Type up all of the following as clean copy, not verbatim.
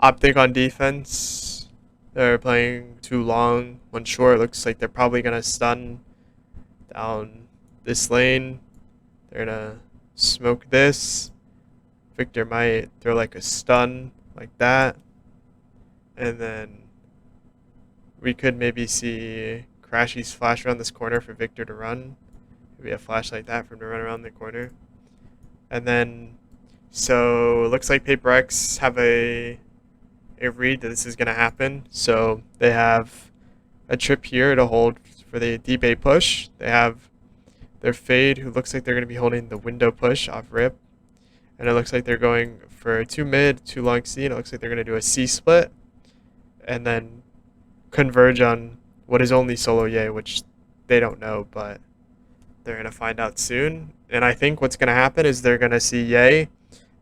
Optic on defense. They're playing too long. One short. Looks like they're probably gonna stun down this lane. They're gonna smoke this. Victor might throw like a stun like that. And then we could maybe see Crashy's flash around this corner for Victor to run. Maybe a flash like that for him to run around the corner. And then, so it looks like PRX have a read that this is going to happen. So they have a trip here to hold for the deep A push. They have their fade, who looks like they're going to be holding the window push off rip. And it looks like they're going for 2 mid, 2 long C, and it looks like they're going to do a C split. And then converge on what is only solo Ye, which they don't know, but they're going to find out soon. And I think what's going to happen is they're going to see Ye,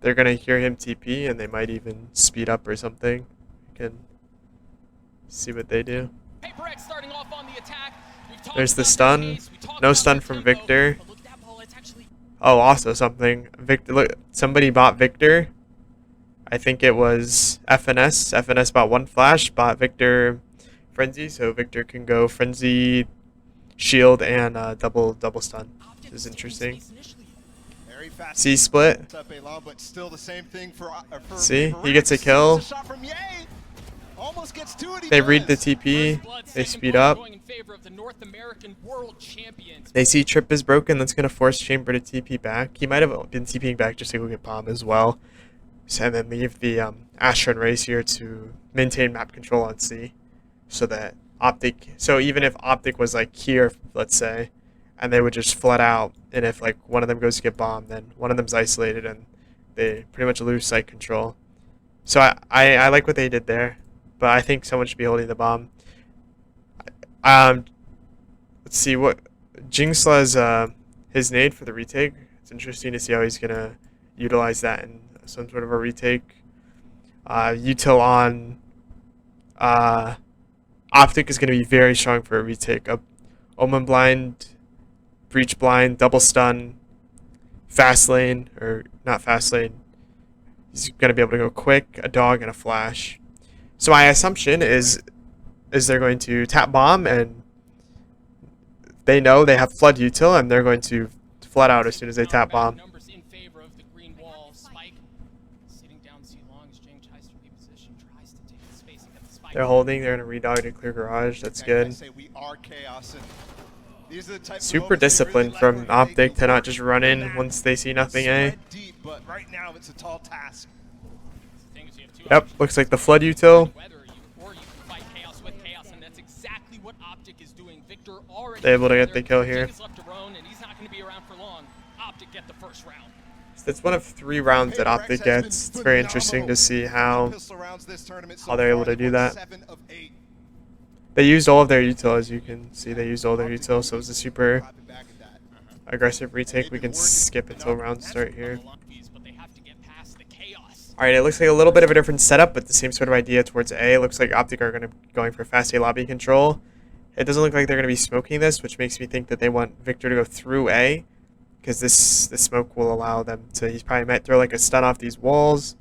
they're going to hear him TP, and they might even speed up or something. You can see what they do. There's the stun. No stun from Victor. Oh, also something. Victor, look, somebody bought Victor. I think it was FNS. FNS bought 1 flash, bought Victor Frenzy, so Victor can go Frenzy, Shield, and double stun. Which is interesting. C split. See, he gets a kill. They read the TP. They speed up. They see Trip is broken. That's going to force Chamber to TP back. He might have been TPing back just to go get bomb as well. So, and then leave the Astra and Race here to maintain map control on C. So that Optic... So even if Optic was like here, let's say, and they would just flood out, and if like one of them goes to get bomb, then one of them's isolated and they pretty much lose site control. So I like what they did there. But I think someone should be holding the bomb. Let's see what Jingsla's his nade for the retake. It's interesting to see how he's gonna utilize that in some sort of a retake. Util on Optic is gonna be very strong for a retake. Omen blind, breach blind, double stun, fast lane, or not fast lane. He's gonna be able to go quick, a dog, and a flash. So my assumption is they're going to tap bomb, and they know they have flood util, and they're going to flood out as soon as they tap bomb. They're holding. They're going to redog to clear garage. That's good. Super disciplined from Optic to not just run in once they see nothing A. Yep, looks like the flood util. They're able to get the kill here. It's one of 3 rounds that Optic gets. It's very interesting to see how they're able to do that. They used all of their util, as you can see. They used all their util, so it was a super aggressive retake. We can skip until round start here. Alright, it looks like a little bit of a different setup, but the same sort of idea towards A. It looks like Optic are going to be going for fast A lobby control. It doesn't look like they're going to be smoking this, which makes me think that they want Victor to go through A, because this smoke will allow them to... He probably might throw like a stun off these walls.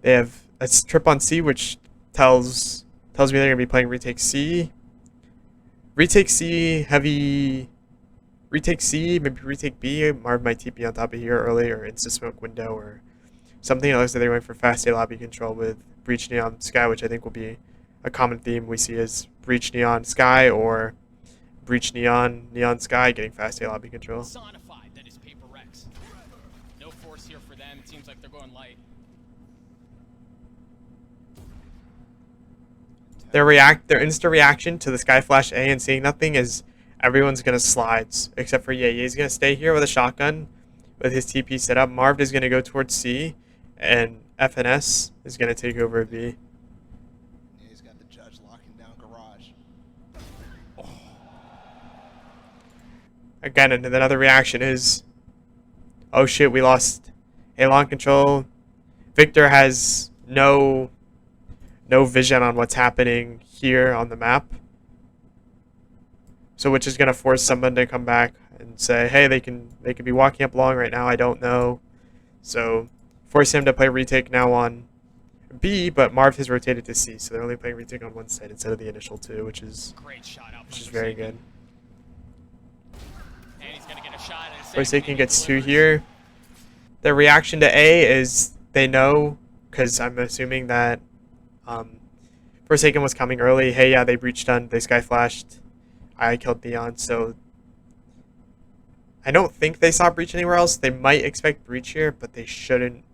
They have a trip on C, which tells me they're going to be playing retake C. Retake C, heavy... Retake C, maybe retake B. Marv might TP on top of here early, or insta-smoke window, or something. It looks like they're going for fast A lobby control with Breach Neon Sky, which I think will be a common theme we see as Breach Neon Sky or Breach Neon Sky getting fast A lobby control. That is PRX. No force here for them. It seems like they're going light. Their instant reaction to the Sky Flash A and seeing nothing is everyone's gonna slides except for Ye. Ye's gonna stay here with a shotgun with his TP set up. Marv is gonna go towards C, and FNS is gonna take over B. He's got the judge locking down garage. Oh. Again, and another reaction is, oh shit, we lost A long control. Victor has no vision on what's happening here on the map. So which is gonna force someone to come back and say, hey, they can be walking up long right now, I don't know. So force him to play retake now on B, but Marv has rotated to C, so they're only playing retake on one side instead of the initial two, which is Great shot out from very good. And he's gonna get a shot at a Forsaken gets two here. Their reaction to A is they know, because I'm assuming that Forsaken was coming early. Hey, yeah, they breached on, they sky flashed. I killed Neon, so I don't think they saw breach anywhere else. They might expect breach here, but they shouldn't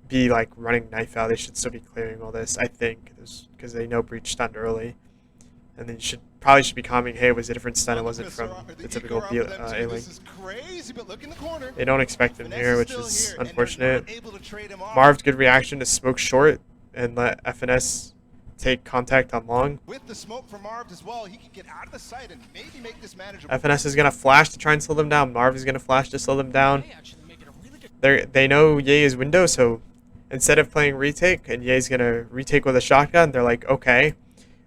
be like running knife out. They should still be clearing all this, I think, because they know breach stunned early. And then you probably should be commenting, hey, it was a different stun. It wasn't from the typical A-Link. They don't expect him here, which is unfortunate. Marv's good reaction to smoke short and let FNS take contact on long. With the smoke from Marv as well, he can get out of the sight and maybe make this manageable. FNS is going to flash to try and slow them down. Marv is going to flash to slow them down. They know Ye is window, so instead of playing retake and Ye's going to retake with a shotgun, they're like, okay,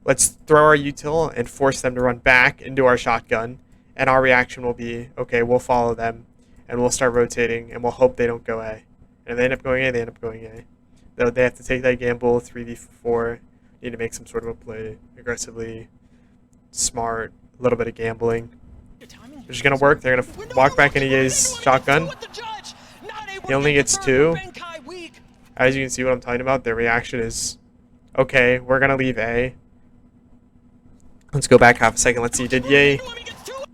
let's throw our util and force them to run back into our shotgun, and our reaction will be, okay, we'll follow them, and we'll start rotating, and we'll hope they don't go A. And if they end up going A, they end up going A. They have to take that gamble, 3v4, need to make some sort of a play, aggressively, smart, a little bit of gambling. It's just going to work. They're going to walk back into Ye's shotgun. He only gets two. As you can see what I'm talking about, their reaction is, okay, we're going to leave A. Let's go back half a second. Let's see. Did Ye?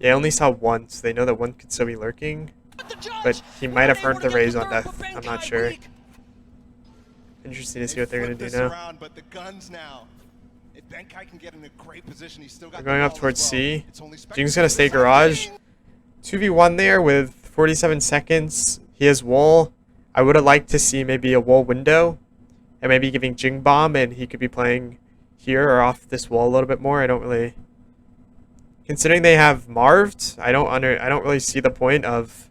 Yeah, only saw one, so they know that one could still be lurking. But he might have heard the raise on death. I'm not sure. Interesting to see what they're going to do now. They're going up towards C. Jing's going to stay garage. 2v1 there with 47 seconds. He has wall. I would have liked to see maybe a wall window. And maybe giving Jing bomb, and he could be playing here or off this wall a little bit more. I don't really, considering they have Marved, I don't really see the point of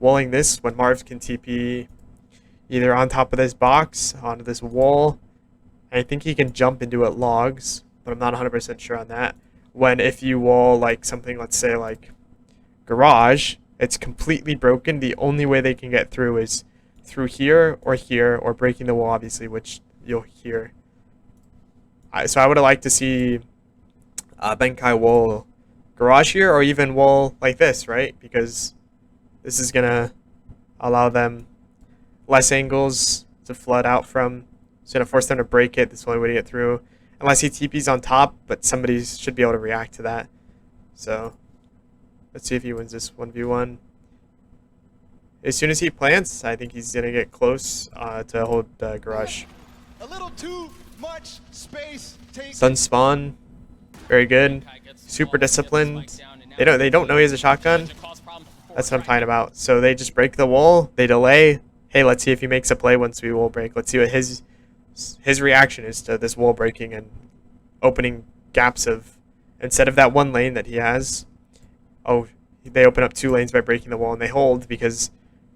walling this when Marv can TP either on top of this box, onto this wall. And I think he can jump into it logs, but I'm not 100% sure on that. When if you wall like something, let's say like garage, it's completely broken. The only way they can get through is through here, or breaking the wall, obviously, which you'll hear. So I would have liked to see Benkai wall garage here, or even wall like this, right? Because this is going to allow them less angles to flood out from. It's going to force them to break it. This is the only way to get through. Unless he TP's on top, but somebody should be able to react to that. So let's see if he wins this 1v1. As soon as he plants, I think he's going to get close to hold garage. A little too much space taken. Sun spawn, very good. Super disciplined. They don't know he has a shotgun. That's what I'm talking about. So they just break the wall. They delay. Hey, let's see if he makes a play once we wall break. Let's see what his reaction is to this wall breaking and opening gaps of, instead of that one lane that he has. Oh, they open up two lanes by breaking the wall, and they hold because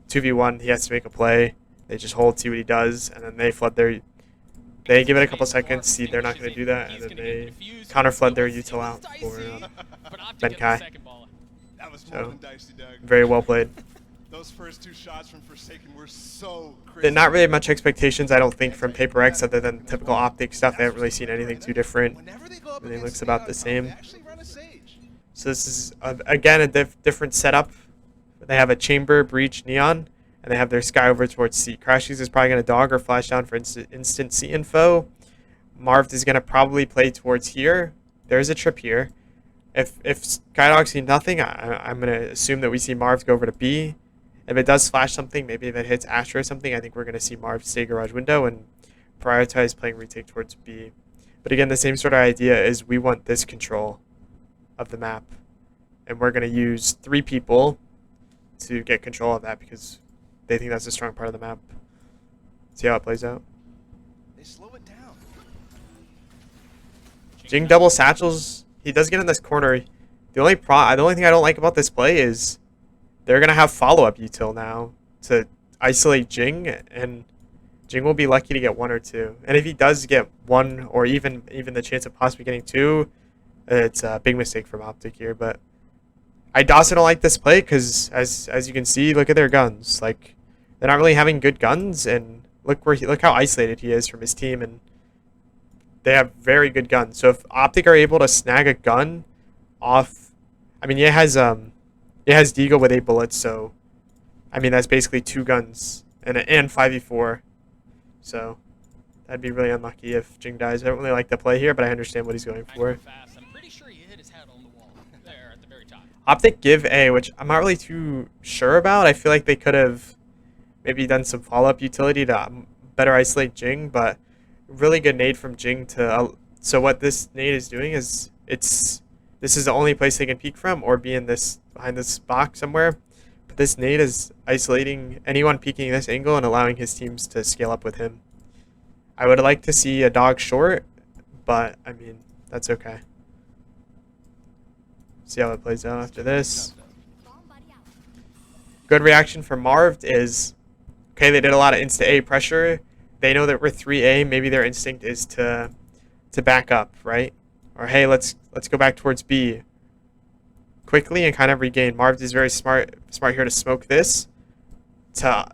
2v1 he has to make a play. They just hold, see what he does, and then they flood their. They give it a couple seconds, see they're not going to do that, and then they counter flood their util out for Benkai. So, very well played. Those first two shots from Forsaken were so crazy. There's not really much expectations, I don't think, from PRX other than typical Optic stuff. They haven't really seen anything too different. Everything looks about the same. So this is, again, a different setup. They have a chamber, breach, neon, and they have their sky over towards C. Crashies is probably going to dog or flash down for instant C info. Marv is going to probably play towards here. There's a trip here. If Skydog see nothing, I'm going to assume that we see Marv go over to B. If it does flash something, maybe if it hits Astra or something, I think we're going to see Marv stay garage window and prioritize playing retake towards B. But again, the same sort of idea is we want this control of the map. And we're going to use 3 people to get control of that because they think that's a strong part of the map. See how it plays out. They slow it down. Jing double satchels. He does get in this corner. The only thing I don't like about this play is they're gonna have follow-up util now to isolate Jing, and Jing will be lucky to get 1 or 2. And if he does get 1, or even the chance of possibly getting 2, it's a big mistake from Optic here. But I also don't like this play because, as you can see, look at their guns. Like, they're not really having good guns, and look how isolated he is from his team, and they have very good guns. So if Optic are able to snag a gun off, I mean, it has Deagle with 8 bullets, so I mean that's basically 2 guns and 5v4. So that'd be really unlucky if Jing dies. I don't really like the play here, but I understand what he's going for. Fast. I'm pretty sure he hit his head on the wall there at the very top. Optic give A, which I'm not really too sure about. I feel like they could have maybe done some follow-up utility to better isolate Jing, but really good nade from Jing to. So what this nade is doing is this is the only place they can peek from, or be in this behind this box somewhere. But this nade is isolating anyone peeking this angle and allowing his teams to scale up with him. I would like to see a dog short, but I mean that's okay. See how it plays out after this. Good reaction from Marv is, okay, they did a lot of insta-A pressure. They know that we're 3A. Maybe their instinct is to back up, right? Or hey, let's go back towards B quickly and kind of regain. Marv is very smart here to smoke this to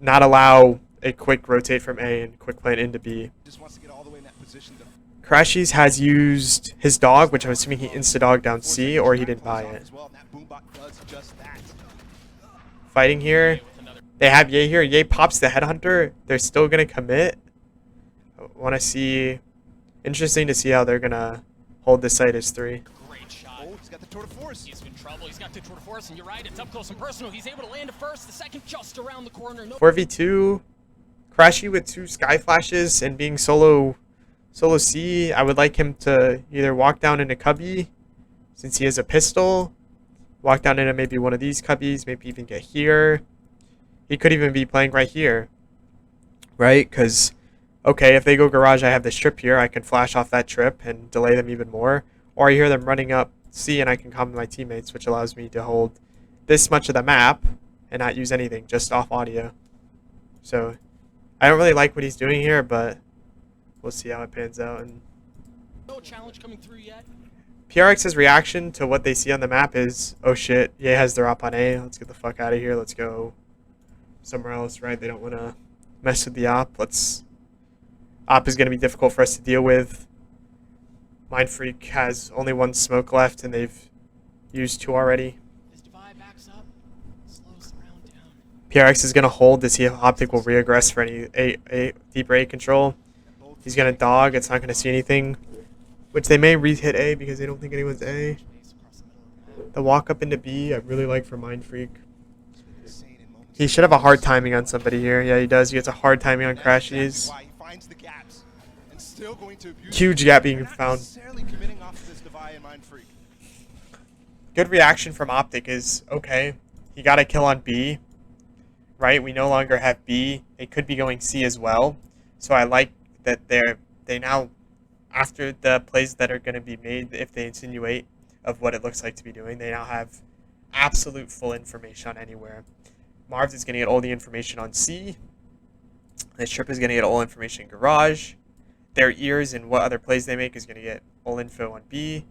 not allow a quick rotate from A and quick plant into B. Just wants to get all the way in that position to Crashies has used his dog, which I'm assuming he insta-dogged down C, or he didn't buy it. Fighting here. They have Ye here. Ye pops the headhunter. They're still going to commit. I want to see... Interesting to see how they're going to hold this site as 3. Great shot. Oh, he's got the tour de force. He's in trouble. He's got the tour de force, and you're right. It's up close and personal. He's able to land it first. The second just around the corner. No 4v2. Crashy with 2 sky flashes and being solo C. I would like him to either walk down into cubby, since he has a pistol. Walk down into maybe one of these cubbies. Maybe even get here. He could even be playing right here. Right? Because, okay, if they go garage, I have this trip here. I can flash off that trip and delay them even more. Or I hear them running up C and I can comment my teammates, which allows me to hold this much of the map and not use anything, just off audio. So, I don't really like what he's doing here, but we'll see how it pans out. And no challenge coming through yet. PRX's reaction to what they see on the map is, oh shit, Ye has their op on A. Let's get the fuck out of here. Let's go somewhere else, right? They don't want to mess with the op. Op is going to be difficult for us to deal with. Mind Freak has only 1 smoke left, and they've used 2 already. This divide backs up, slows the round down. PRX is going to hold to see if Optic will reaggress for any deeper A control. He's going to dog. It's not going to see anything. Which they may re-hit A because they don't think anyone's A. The walk up into B, I really like for Mind Freak. He should have a hard timing on somebody here. Yeah, he does. He gets a hard timing on Crashies. Huge gap being found. Good reaction from Optic is, okay, he got a kill on B. Right? We no longer have B. It could be going C as well. So I like that they now, after the plays that are going to be made, if they insinuate of what it looks like to be doing, they now have absolute full information on anywhere. Marv is going to get all the information on C. This trip is going to get all information in garage. Their ears and what other plays they make is going to get all info on B.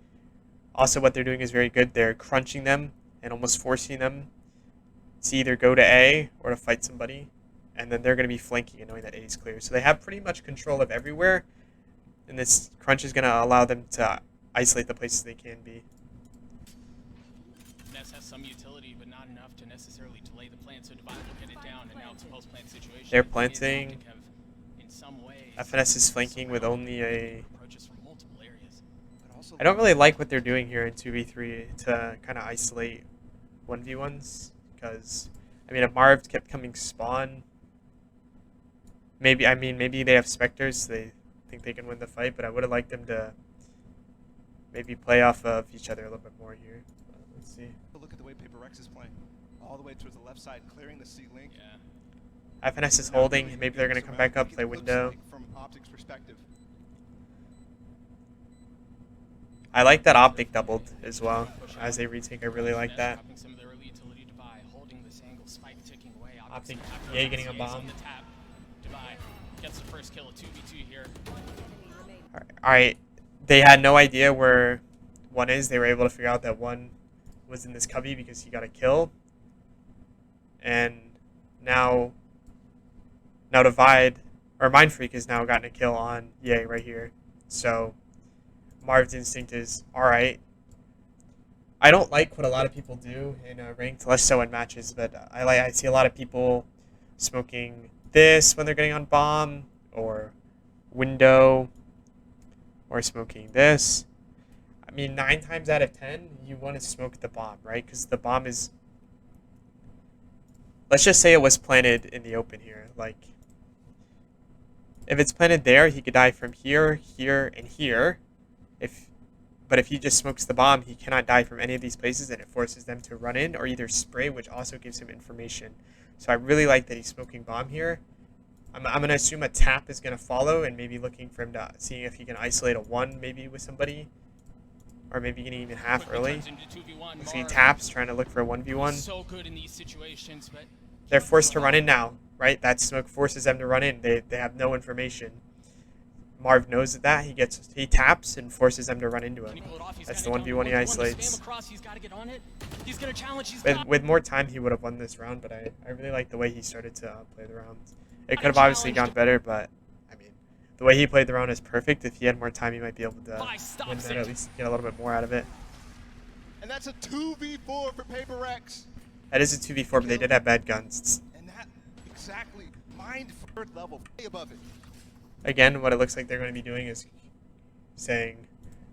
Also, what they're doing is very good. They're crunching them and almost forcing them to either go to A or to fight somebody. And then they're going to be flanking and knowing that A is clear. So they have pretty much control of everywhere. And this crunch is going to allow them to isolate the places they can be. Ness has some utility, but not enough to necessarily delay the plant. So Divine will get it down, and now it's a post-plant situation. They're planting. In some ways, FNS is flanking with only a... approaches from multiple areas. I don't really like what they're doing here in 2v3 to kind of isolate 1v1s. Because, I mean, if Marv kept coming spawn... Maybe they have Spectres, so they think they can win the fight, but I would have liked them to maybe play off of each other a little bit more here. Let's see. Look at the way PRX is playing. All the way towards the left side, clearing the C link. Yeah. FNS is holding. Maybe they're going to come back up, play window. From Optic's perspective. I like that Optic doubled as well as they retake. I really like that. Optic, yeah, getting a bomb. Gets the first kill, a 2v2 here. Alright, they had no idea where 1 is. They were able to figure out that 1 was in this cubby because he got a kill. And now Now Divide, or Mind Freak has now gotten a kill on Ye right here. So Marv's instinct is, alright. I don't like what a lot of people do in ranked, less so in matches, but I see a lot of people smoking this when they're getting on bomb, or window, or smoking this. I mean, 9 times out of 10, you want to smoke the bomb, right? Because the bomb is... Let's just say it was planted in the open here. Like, if it's planted there, he could die from here, here, and here. But if he just smokes the bomb, he cannot die from any of these places, and it forces them to run in or either spray, which also gives him information. So I really like that he's smoking bomb here. I'm going to assume a tap is going to follow, and maybe looking for him to seeing if he can isolate a 1 maybe with somebody. Or maybe getting even half early. So he taps, trying to look for a 1v1. So good in these situations, but they're forced to run in now, right? That smoke forces them to run in. They have no information. Marv knows that. He taps and forces them to run into him. That's the 1v1 he isolates. With more time, he would have won this round, but I really like the way he started to play the round. It could have obviously gone better, but the way he played the round is perfect. If he had more time, he might be able to win that, or at least get a little bit more out of it. And that's a 2v4 for PRX. That is a 2v4, but they did have bad guns. And that exactly mind third level, way above it. Again, what it looks like they're going to be doing is saying,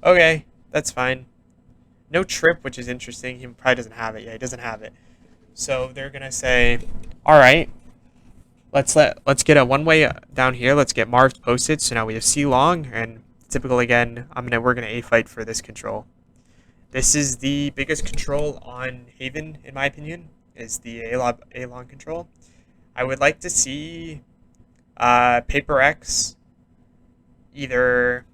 okay, that's fine. No trip, which is interesting. He probably doesn't have it. Yeah, he doesn't have it. So they're going to say, all right. Let's get a one-way down here. Let's get Marv posted. So now we have C long, and typical again. We're gonna A fight for this control. This is the biggest control on Haven, in my opinion, is the A long control. I would like to see PRX either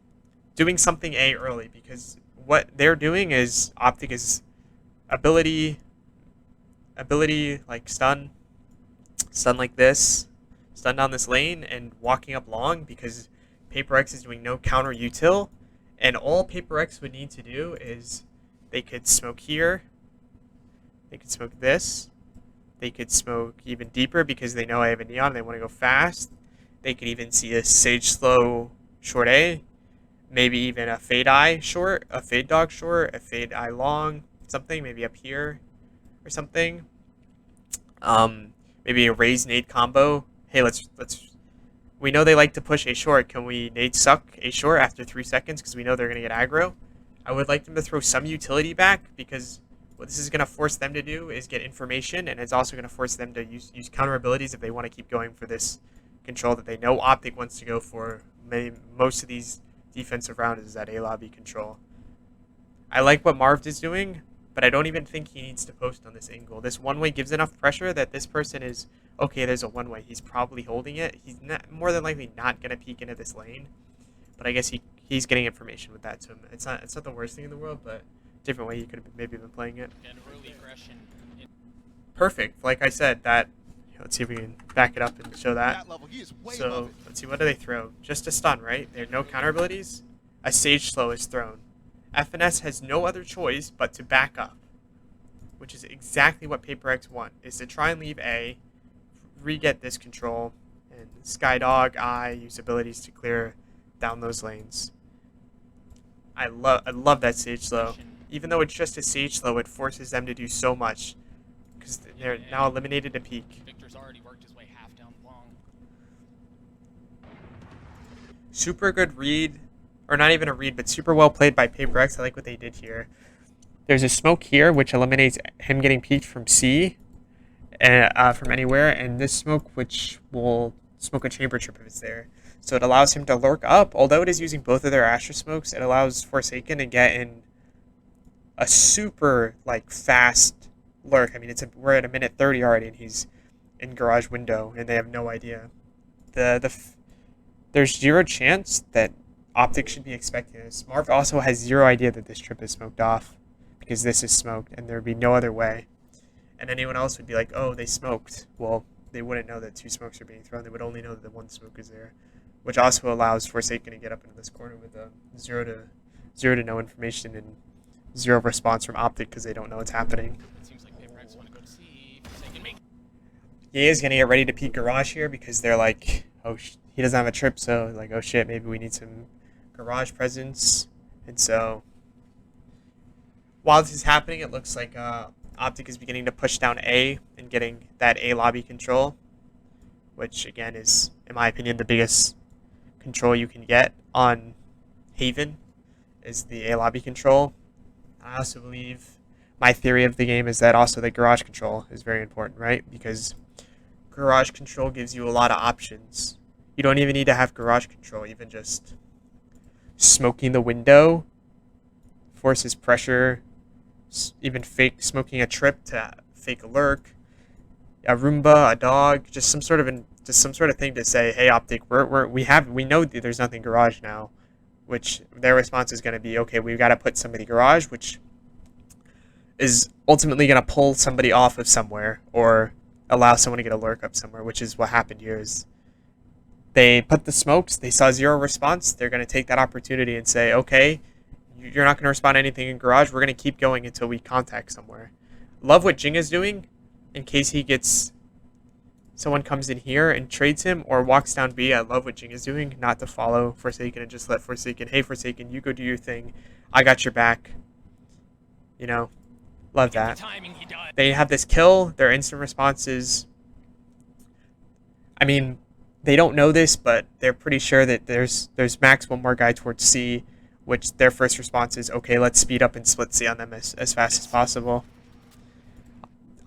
doing something A early, because what they're doing is Optic is ability like stun like this, stun down this lane, and walking up long, because PRX is doing no counter util, and all PRX would need to do is they could smoke here, they could smoke this, they could smoke even deeper because they know I have a neon and they want to go fast. They could even see a Sage Slow short A, maybe even a Fade Eye short, a Fade Dog short, a Fade Eye long, something, maybe up here or something. Maybe a raise nade combo. Hey, let's. We know they like to push A short. Can we nade suck A short after 3 seconds because we know they're gonna get aggro? I would like them to throw some utility back, because what this is gonna force them to do is get information, and it's also gonna force them to use counter abilities if they want to keep going for this control that they know Optic wants to go for. Most of these defensive rounds is that A lobby control. I like what Marv is doing, but I don't even think he needs to post on this angle. This one-way gives enough pressure that this person is, okay, there's a one-way. He's probably holding it. He's not, more than likely not going to peek into this lane. But I guess he's getting information with that to him. It's not the worst thing in the world, but different way he could have maybe been playing it. Perfect. Like I said, that... Let's see if we can back it up and show that. So, let's see, what do they throw? Just a stun, right? There are no counter abilities. A Sage Slow is thrown. FNS has no other choice but to back up, which is exactly what PRX want, is to try and leave A, re-get this control, and Skydog, I use abilities to clear down those lanes. I love that Sage Slow. Even though it's just a Sage Slow, it forces them to do so much, because they're now eliminated to peak. Victor's already worked his way half down long. Super good read. Or not even a read, but super well played by PRX. I like what they did here. There's a smoke here, which eliminates him getting peeked from C, from anywhere, and this smoke, which will smoke a chamber trip if it's there. So it allows him to lurk up. Although it is using both of their Astra smokes, it allows Forsaken to get in a super fast lurk. I mean, we're at a minute 30 already, and he's in garage window, and they have no idea. There's zero chance that Optic should be expecting this. Marv also has zero idea that this trip is smoked off, because this is smoked, and there would be no other way. And anyone else would be like, oh, they smoked. Well, they wouldn't know that 2 smokes are being thrown. They would only know that the 1 smoke is there, which also allows Forsaken to get up into this corner with zero to no information and 0 response from Optic because they don't know what's happening. It seems like PRX want to go to C. Forsaken make. Ye is gonna get ready to peek garage here because they're like, oh, he doesn't have a trip, so like, oh shit, maybe we need some garage presence. And so, while this is happening, it looks like Optic is beginning to push down A and getting that A lobby control, which again is, in my opinion, the biggest control you can get on Haven is the A lobby control. I also believe my theory of the game is that also the garage control is very important, right? Because garage control gives you a lot of options. You don't even need to have garage control, even just smoking the window forces pressure, even fake smoking a trip to fake a lurk, a Roomba, a dog, just some sort of thing to say, hey Optic, we know that there's nothing garage now, which their response is going to be, okay, we've got to put somebody garage, which is ultimately going to pull somebody off of somewhere or allow someone to get a lurk up somewhere, which is what happened here. Is they put the smokes, they saw zero response, they're going to take that opportunity and say, okay, you're not going to respond to anything in garage, we're going to keep going until we contact somewhere. Love what Jing is doing in case he gets someone comes in here and trades him or walks down B. I love what Jing is doing, not to follow Forsaken and just let Forsaken, hey Forsaken, you go do your thing, I got your back. You know, love that. They have this kill, their instant response is, I mean, they don't know this, but they're pretty sure that there's max one more guy towards C, which their first response is, okay, let's speed up and split C on them as fast as possible.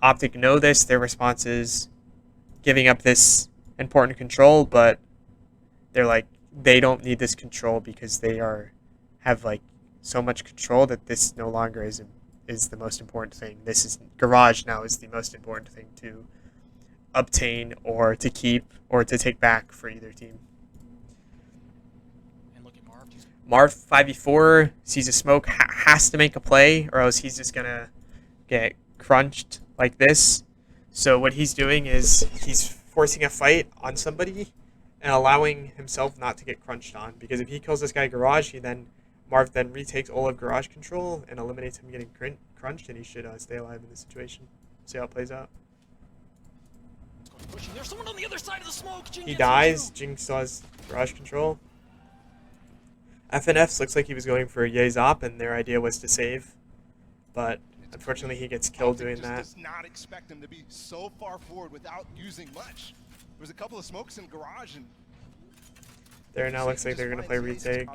Optic know this, their response is giving up this important control, but they're like, they don't need this control because they have like so much control that this no longer is the most important thing. This is garage now is the most important thing to obtain or to keep or to take back for either team. And look at Marv. Marv 5v4 sees a smoke, has to make a play or else he's just gonna get crunched like this. So what he's doing is he's forcing a fight on somebody and allowing himself not to get crunched on, because if he kills this guy garage, Marv then retakes all of garage control and eliminates him getting crunched, and he should stay alive in this situation. See how it plays out. There's someone on the other side of the smoke. He dies. Jing still has garage control. FNFs looks like he was going for Ye's op, and their idea was to save, but unfortunately he gets killed doing that. Does not expect him to be so far forward without using much. There was a couple of smokes in garage, and there now looks like they're gonna play retake.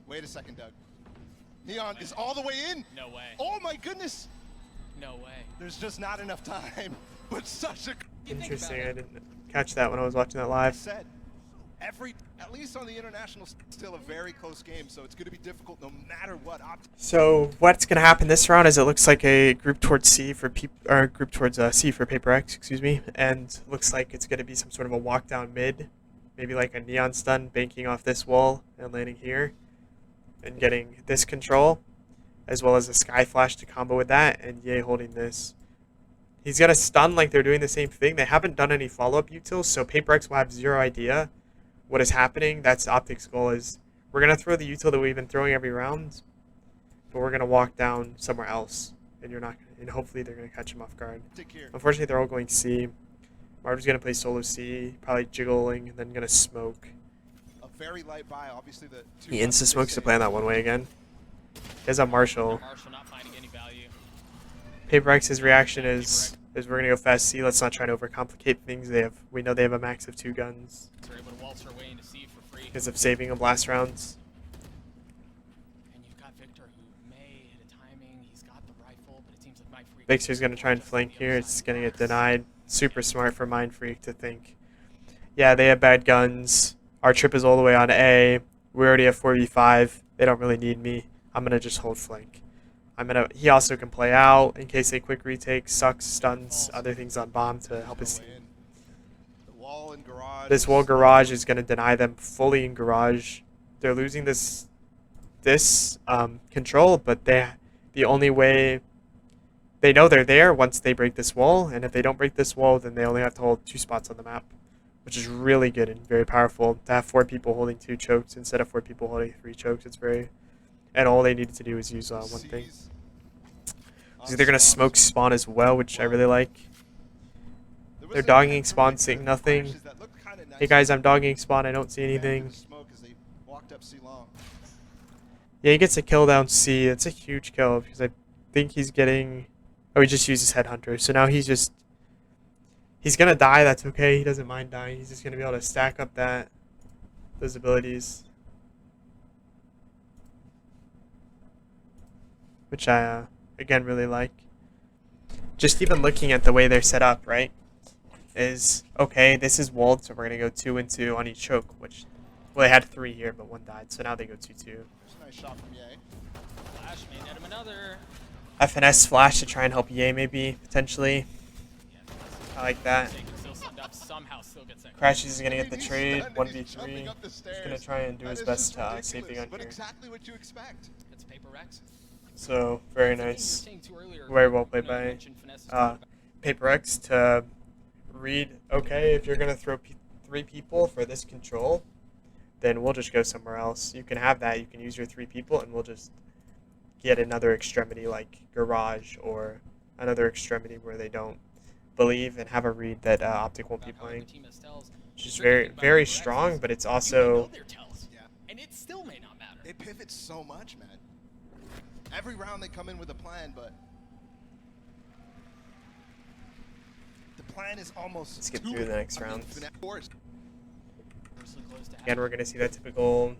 Wait a second, Doug. Neon is all the way in. No way. Oh my goodness. No way. There's just not enough time. But such a interesting. I didn't catch that when I was watching that live. said. At least on the international, still a very close game, so it's going to be difficult no matter what. So what's going to happen this round is it looks like a group towards C for group towards C for PRX, excuse me, and looks like it's going to be some sort of a walk down mid, maybe like a neon stun banking off this wall and landing here, and getting this control, as well as a sky flash to combo with that, and Ye holding this. He's going to stun like they're doing the same thing. They haven't done any follow-up utils, so PRX will have zero idea what is happening. That's Optic's goal, is we're going to throw the util that we've been throwing every round, but we're going to walk down somewhere else, and and hopefully they're going to catch him off guard. Unfortunately, they're all going C. Marv's going to play solo C, probably jiggling, and then going to smoke. A very light buy, obviously He insta-smokes to play on that one way again. He has a Marshall. Not finding any value. PRX's reaction is we're going to go fast C. Let's not try to overcomplicate things. We know they have a max of 2 guns. They're able to waltz her way into C for free. Because of saving them last rounds. And you've got Victor, who may hit a timing. He's got the rifle, but it seems like Mindfreak. Victor's going to try and flank here. It's going to get denied. Super smart for Mindfreak to think, yeah, they have bad guns. Our trip is all the way on A. We already have 4v5. They don't really need me. I'm going to just hold flank. He also can play out in case they quick retake, sucks, stuns, other things on bomb to help his team. This wall garage is going to deny them fully in garage. They're losing this control, but the only way they know they're there once they break this wall, and if they don't break this wall, then they only have to hold 2 spots on the map, which is really good and very powerful. To have 4 people holding 2 chokes instead of 4 people holding 3 chokes, and all they needed to do is use one thing. Because they're going to smoke spawn as well, which I really like. They're dogging spawn, seeing nothing. Hey guys, I'm dogging spawn, I don't see anything. Yeah, he gets a kill down C. It's a huge kill because I think he's getting... Oh, he just uses Headhunter. So now he's just... He's going to die, that's okay. He doesn't mind dying. He's just going to be able to stack up those abilities. Which I, again, really like. Just even looking at the way they're set up, right? Is, okay, this is walled, so we're going to go 2 and 2 on each choke, which... Well, they had 3 here, but 1 died, so now they go 2-2. Nice shot from Ye. Flash may net him another. FNS flash to try and help Ye, maybe, potentially. I like that. Crashes is going to get the trade, 1v3. He's going to try and do his best to save the gun here. Exactly what you expect. It's PRX. So, very nice. Very well played by PRX to read, okay, if you're going to throw 3 people for this control, then we'll just go somewhere else. You can have that. You can use your 3 people, and we'll just get another extremity like Garage or another extremity where they don't believe and have a read that Optic won't be playing. Which is very, very strong, but it's also... And it still may not matter. They pivot so much, man. Every round they come in with a plan, but... The plan is almost... Let's get through the next round. Again, Again, we're going to see that typical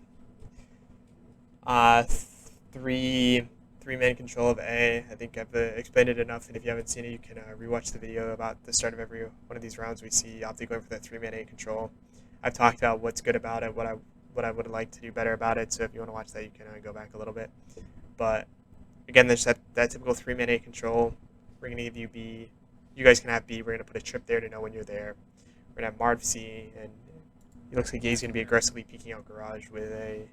three-man control of A. I think I've explained it enough, and if you haven't seen it, you can rewatch the video about the start of every one of these rounds. We see Optic going for that 3-man A control. I've talked about what's good about it, what I would like to do better about it, so if you want to watch that, you can go back a little bit. But, again, there's that typical 3-man A control. We're going to give you B. You guys can have B. We're going to put a trip there to know when you're there. We're going to have Marv C, and it looks like Ye's going to be aggressively peeking out Garage with a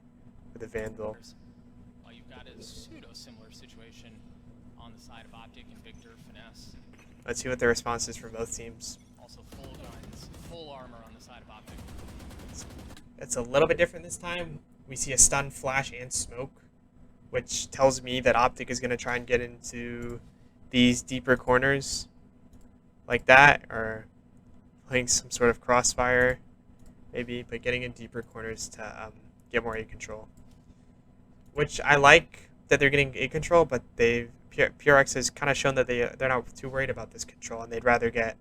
Vandal. All you've got is pseudo-similar situation on the side of Optic and Victor Finesse. Let's see what the response is from both teams. Also full guns, full armor on the side of Optic. It's a little bit different this time. We see a stun, flash, and smoke, which tells me that Optic is going to try and get into these deeper corners like that, or playing some sort of crossfire. Maybe, but getting in deeper corners to get more A control. Which I like that they're getting A control, but PRX has kind of shown that they're not too worried about this control, and they'd rather get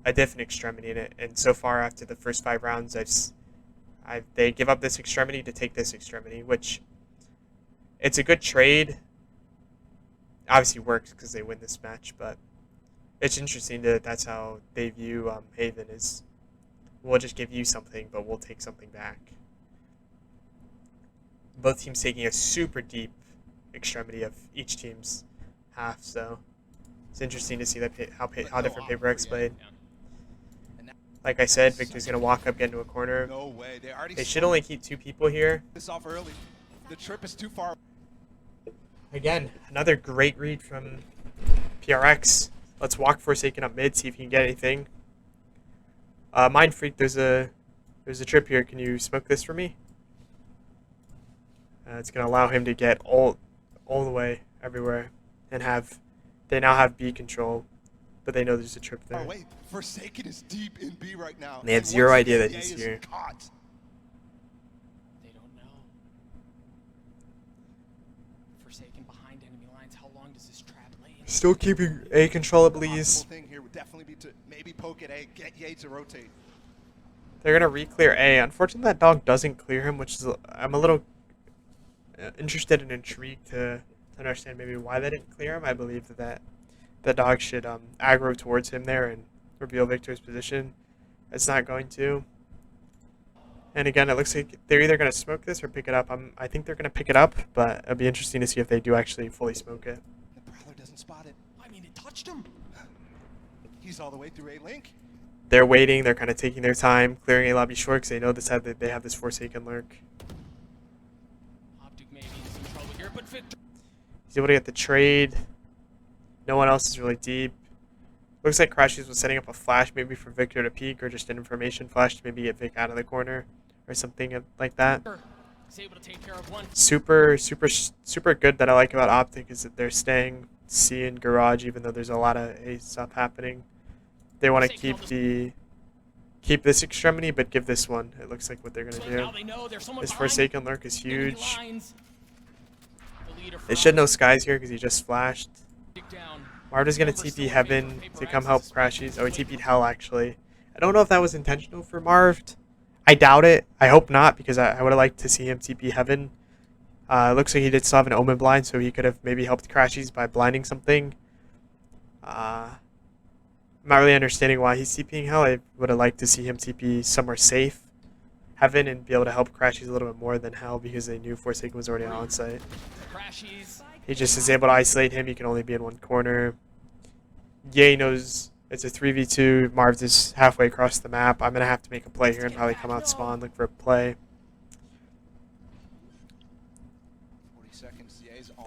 a different extremity in it. And so far, after the first 5 rounds, they give up this extremity to take this extremity, which it's a good trade. Obviously works because they win this match, but it's interesting that that's how they view Haven is. We'll just give you something, but we'll take something back. Both teams taking a super deep extremity of each team's half, so it's interesting to see that how different PRX played. Like I said, Victor's going to walk up, get into a corner. No way. They should only keep 2 people here. This off early. The trip is too far. Again, another great read from PRX. Let's walk Forsaken up mid, see if he can get anything. Mind Freak, there's a trip here. Can you smoke this for me? It's going to allow him to get all the way everywhere and they now have B control, but they know there's a trip there. Oh wait, Forsaken is deep in B right now. And they have zero idea that he's here. They don't know. Forsaken behind enemy lines. How long does this trap lay in? Still keeping A control, please. The thing here would definitely be to maybe poke at A, get Ye to rotate. They're going to re-clear A. Unfortunately, that dog doesn't clear him, which is I'm a little interested and intrigued to understand maybe why they didn't clear him. I believe that the dog should aggro towards him there and reveal Victor's position. It's not going to. And again, it looks like they're either going to smoke this or pick it up. I think they're going to pick it up, but it'll be interesting to see if they do actually fully smoke it. The Prowler doesn't spot it. I mean, it touched him. He's all the way through A-Link. They're waiting. They're kind of taking their time, clearing A lobby short because they know they have this Forsaken lurk. Optic may be in some trouble here, but Victor. He's able to get the trade. No one else is really deep. Looks like Crashes was setting up a flash maybe for Victor to peek, or just an information flash to maybe get Vic out of the corner or something like that. He's able to take care of one. Super good that I like about Optic is that they're staying C and garage, even though there's a lot of A stuff happening. They want to keep this extremity, but give this one. It looks like what they're gonna do. This Forsaken lurk is huge. They should know Sky's here because he just flashed. Marv is gonna TP Heaven to come help Crashies. Oh, he TP'd Hell actually. I don't know if that was intentional for Marv. I doubt it. I hope not, because I would have liked to see him TP Heaven. It looks like he did still have an Omen blind, so he could have maybe helped Crashies by blinding something. I'm not really understanding why he's TPing Hell. I would have liked to see him TP somewhere safe, Heaven, and be able to help Crashies a little bit more than Hell, because they knew Forsaken was already on site. He just is able to isolate him. He can only be in one corner. Ye knows it's a 3v2. Marv is halfway across the map. I'm going to have to make a play here and probably come out spawn, look for a play.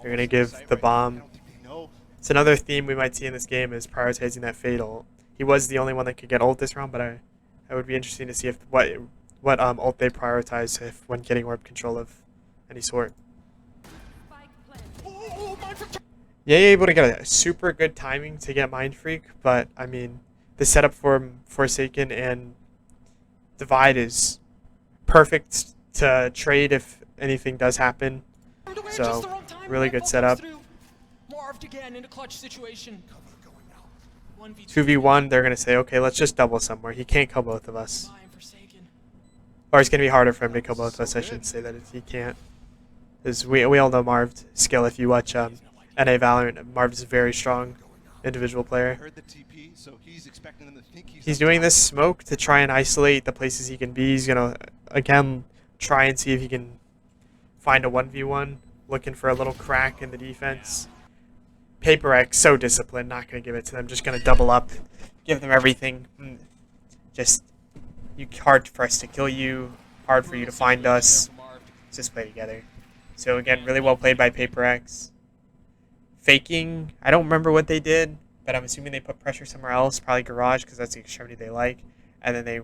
They're going to give the bomb. It's another theme we might see in this game is prioritizing that fade ult. He was the only one that could get ult this round, but I would be interesting to see if what ult they prioritize when getting orb control of any sort. Yeah, able to get a super good timing to get Mind Freak, but I mean, the setup for Forsaken and Divide is perfect to trade if anything does happen. So, really good setup. 2v1, they're going to say, okay, let's just double somewhere. He can't kill both of us. Or it's going to be harder for him to kill both of us. I shouldn't say that he can't. Because we all know Marv's skill. If you watch NA Valorant, Marv's a very strong individual player. He's doing this smoke to try and isolate the places he can be. He's going to, again, try and see if he can find a 1v1. Looking for a little crack in the defense. PRX, so disciplined, not going to give it to them. Just going to double up, give them everything. Just, hard for us to kill you, hard for you to find us. Let's just play together. So again, really well played by PRX. Faking, I don't remember what they did, but I'm assuming they put pressure somewhere else, probably garage, because that's the extremity they like. And then they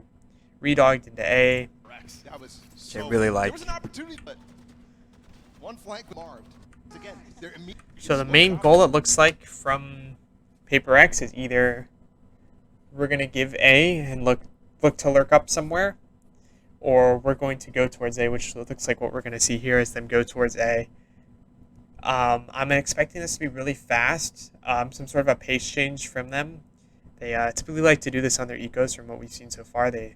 redogged into A. They really like. There was an opportunity, but one flank marked. Again, so the main goal, it looks like, from PRX is either we're going to give A and look to lurk up somewhere, or we're going to go towards A, which looks like what we're going to see here is them go towards A. I'm expecting this to be really fast, some sort of a pace change from them. They typically like to do this on their ecos from what we've seen so far. They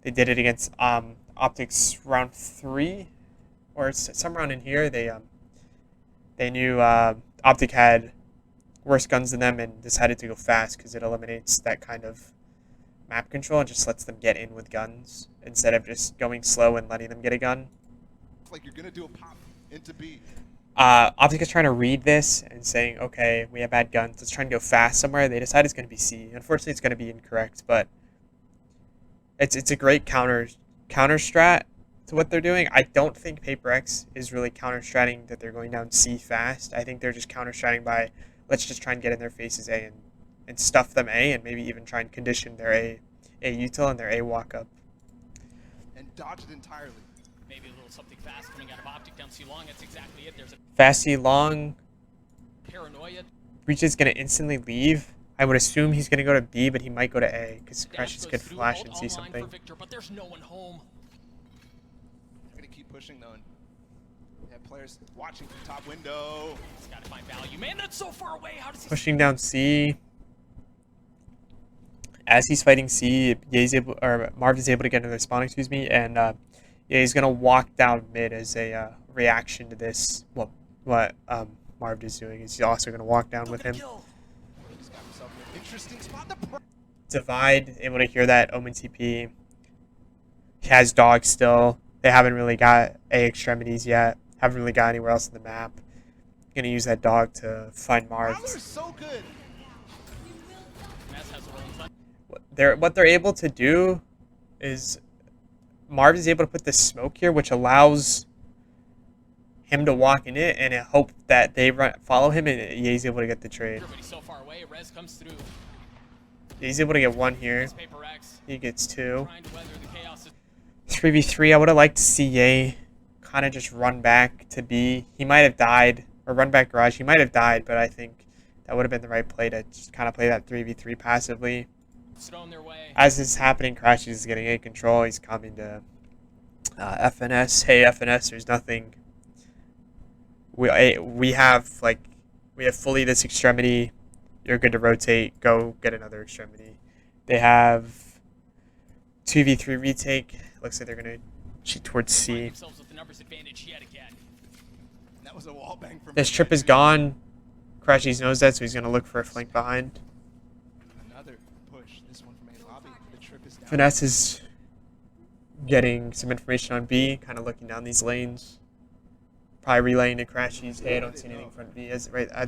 did it against Optic's round 3, or some round in here. They knew Optic had worse guns than them and decided to go fast because it eliminates that kind of map control and just lets them get in with guns instead of just going slow and letting them get a gun. Like you're gonna do a pop into B. Optic is trying to read this and saying, okay, we have bad guns. Let's try and go fast somewhere. They decide it's going to be C. Unfortunately, it's going to be incorrect, but it's a great counter strat to what they're doing. I don't think PRX is really counter-stratting that they're going down C fast. I think they're just counter-stratting by, let's just try and get in their faces A and stuff them A, and maybe even try and condition their A util and their A walk-up. And dodge it entirely. Maybe a little something fast coming out of Optic down C long. That's exactly it. There's a fast C long. Paranoia. Breach is going to instantly leave. I would assume he's going to go to B, but he might go to A, because Crashes could flash and see something. Victor, but there's no one home. Pushing though, and they have players watching from top window. He's got to find value. Man, that's so far away. How does he pushing down C? As he's fighting C, Marv is able to get into their spawn, excuse me, and yeah, he's gonna walk down mid as a reaction to this. What Marv is doing is he's also gonna walk down with him. He's got himself an interesting spot. Divide, able to hear that Omen TP. He has dog still. They haven't really got A extremities yet. Haven't really got anywhere else in the map. Gonna use that dog to find Marv. So good. What they're able to do is Marv is able to put this smoke here, which allows him to walk in it and hope that they follow him, and he's able to get the trade. So far away, Rez comes through. He's able to get 1 here. He gets 2. 3v3, I would have liked to see Ye kind of just run back to B. He might have died, or run back garage. He might have died, but I think That would have been the right play to just kind of play that 3v3 passively. Stone their way. As this is happening, Crashes is getting A control. He's coming to FNS. Hey, FNS, there's nothing. We have fully this extremity. You're good to rotate. Go get another extremity. They have 2v3 retake. Looks like they're going to cheat towards C. That was a wall bang from This trip is gone. Crashies knows that, so he's going to look for a flank behind. another push. This one from A lobby. The trip is down. Finesse is getting some information on B, kind of looking down these lanes. Probably relaying to Crashies. Hey, I don't see anything from B. Adds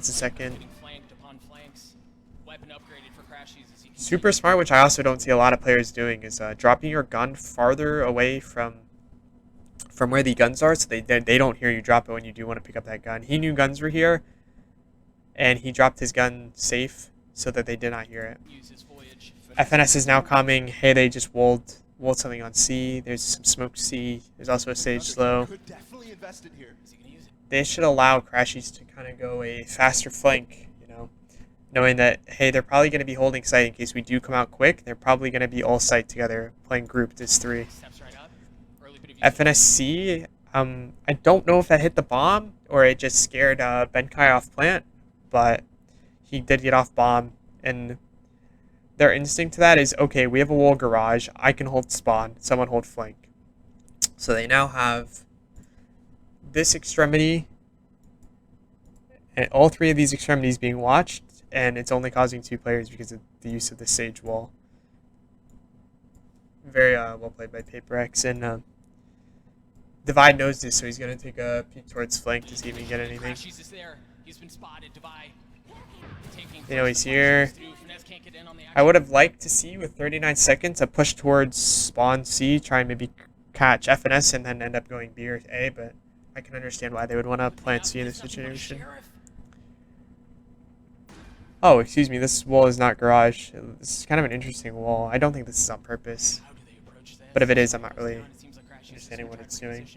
a second. Super smart, which I also don't see a lot of players doing, is dropping your gun farther away from where the guns are, so they don't hear you drop it when you do want to pick up that gun. He knew guns were here, and he dropped his gun safe so that they did not hear it. FNS is now coming. Hey, they just walled something on C. There's some smoke C. There's also a stage slow. They should allow Crashies to kind of go a faster flank, you know, knowing that, hey, they're probably going to be holding site in case we do come out quick. They're probably going to be all site together, playing grouped as 3. FNSC, I don't know if that hit the bomb or it just scared Benkai off plant, but he did get off bomb, and their instinct to that is, okay, we have a wall garage, I can hold spawn, someone hold flank. So they now have this extremity, and all 3 of these extremities being watched, and it's only causing 2 players because of the use of the sage wall. Very well played by PRX, and Divide knows this, so he's going to take a peek towards flank to see if he can get anything. You know, he's here. I would have liked to see, with 39 seconds, a push towards spawn C, try and maybe catch FNS and then end up going B or A, but I can understand why they would want to plant C in this situation. Oh, excuse me, this wall is not garage. This is kind of an interesting wall. I don't think this is on purpose. But if it is, I'm not really understanding what it's doing.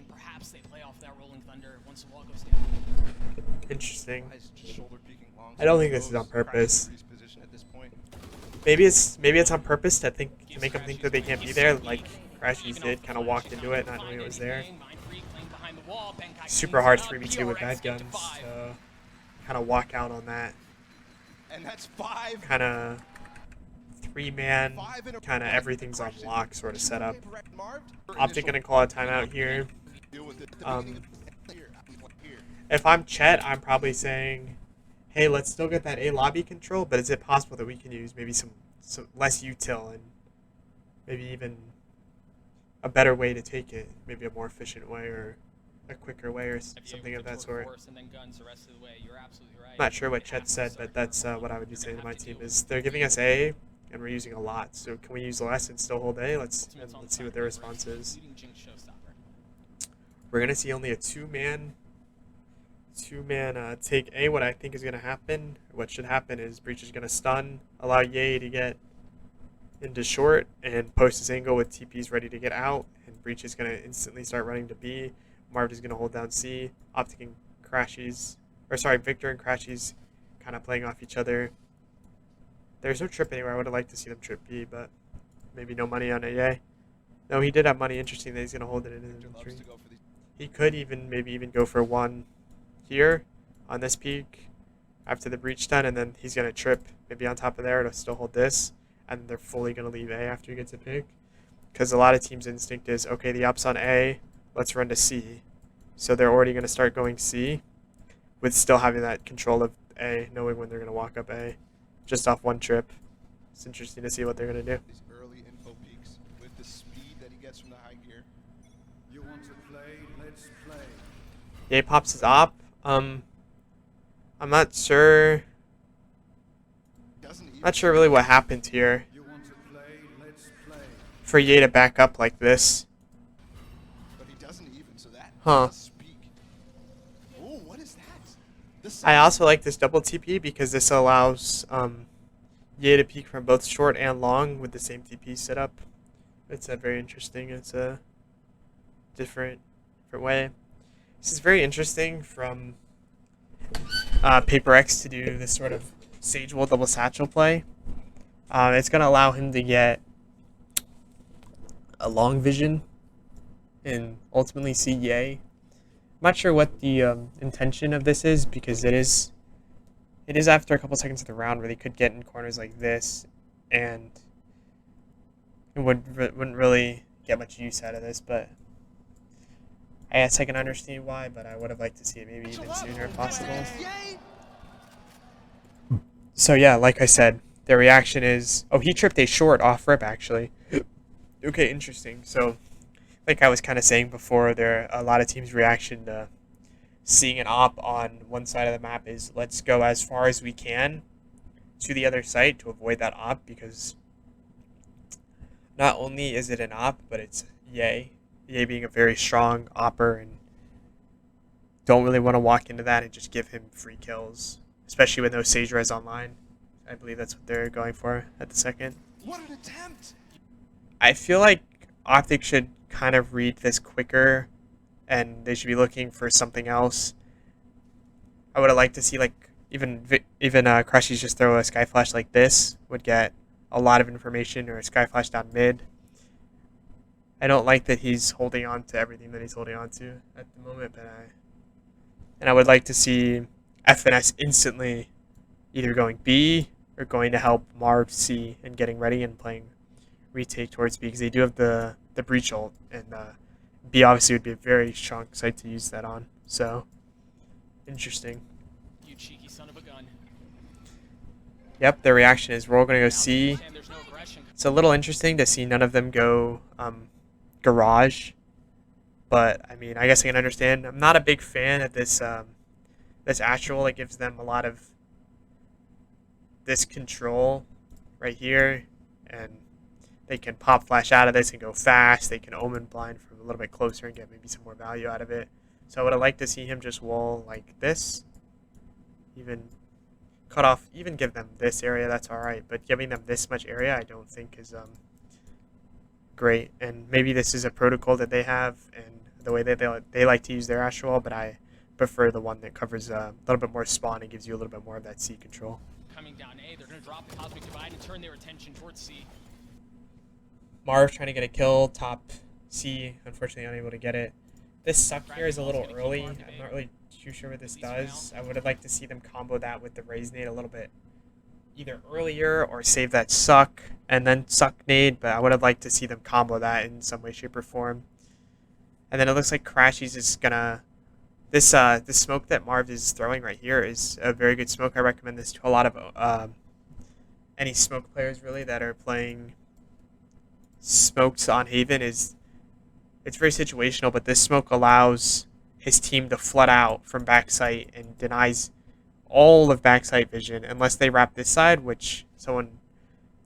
Interesting. I don't think this is on purpose. Maybe it's on purpose to make them think that they can't be there, like Crashies did, kind of walked into it not knowing it was there. Super hard 3v2 with bad guns, so kind of walk out on that. And that's 5. Kind of 3-man, kind of everything's on lock sort of setup. Optic gonna call a timeout here. If I'm Chet, I'm probably saying, hey, let's still get that A lobby control, but is it possible that we can use maybe some less util and maybe even a better way to take it, maybe a more efficient way or a quicker way or something of that sort. I'm not sure what Chet said, but that's what I would be saying to my team is they're giving us A and we're using a lot, so can we use less and still hold A? Let's see what their response is. We're gonna see only a two-man take A. What I think is gonna happen, what should happen, is Breach is gonna stun, allow Ye to get into short, and post his angle with TPs ready to get out, and Breach is gonna instantly start running to B. Marv is gonna hold down C. Optic and Crashies, Victor and Crashies, kind of playing off each other. There's no trip anywhere. I would have liked to see them trip B, but maybe no money on a Ye. No, he did have money. Interesting that he's gonna hold it in his inventory. He could maybe even go for one here on this peak after the breach done, and then he's gonna trip maybe on top of there to still hold this, and they're fully gonna leave A after he gets a pick. Because a lot of teams' instinct is, okay, the up's on A, let's run to C. So they're already gonna start going C with still having that control of A, knowing when they're gonna walk up A, just off one trip. It's interesting to see what they're gonna do. These early info peaks with the speed that he gets from the high gear. You want to play? Let's play. Ye pops his op. I'm not sure. Not sure really what happened here. You want to play? Let's play. For Ye to back up like this. But he doesn't even, so that Huh. speak. Oh, what is that? I also like this double TP because this allows Ye to peek from both short and long with the same TP setup. It's very interesting. It's a different way. This is very interesting from PRX to do this sort of Sage will double satchel play. It's going to allow him to get a long vision and ultimately see Yay. I'm not sure what the intention of this is, because it is after a couple seconds of the round where they could get in corners like this, and it wouldn't really get much use out of this. But I guess I can understand why, but I would have liked to see it maybe even sooner if possible. So yeah, like I said, their reaction is, oh, he tripped a short off rip actually. Okay, interesting. So like I was kind of saying before, there are a lot of teams' reaction to seeing an op on one side of the map is, let's go as far as we can to the other site to avoid that op, because not only is it an op, but it's Yay being a very strong opper, and don't really want to walk into that and just give him free kills, especially with no Sage Res online. I believe that's what they're going for at the second. What an attempt! I feel like Optic should kind of read this quicker, and they should be looking for something else. I would have liked to see, like, even Crushies just throw a Sky Flash like this, would get a lot of information, or a Sky Flash down mid. I don't like that he's holding on to everything that he's holding on to at the moment, but I would like to see FNS instantly either going B or going to help Marv C and getting ready and playing retake towards B, because they do have the breach ult, and B obviously would be a very strong site to use that on. So interesting. You cheeky son of a gun. Yep, their reaction is we're all going to go C. No aggression. It's a little interesting to see none of them go garage, but I mean, I guess I can understand. I'm not a big fan of this this Astral. It gives them a lot of this control right here, and they can pop flash out of this and go fast. They can omen blind from a little bit closer and get maybe some more value out of it. So I would have liked to see him just wall like this, even cut off, even give them this area, that's alright, but giving them this much area I don't think is great. And maybe this is a protocol that they have and the way that they like to use their Astral, but I prefer the one that covers a little bit more spawn and gives you a little bit more of that C control. Coming down A, they're going to drop the Cosmic Divide and turn their attention towards C. Marv trying to get a kill, top C, unfortunately unable to get it. This suck here is a little early. I'm not really too sure what this does. I would have liked to see them combo that with the Raise Nade a little bit either earlier, or save that suck and then suck nade, but I would have liked to see them combo that in some way, shape, or form. And then it looks like Crashies is gonna... This smoke that Marv is throwing right here is a very good smoke. I recommend this to a lot of any smoke players really that are playing smokes on Haven. It's very situational, but this smoke allows his team to flood out from backside and denies all of backside vision unless they wrap this side, which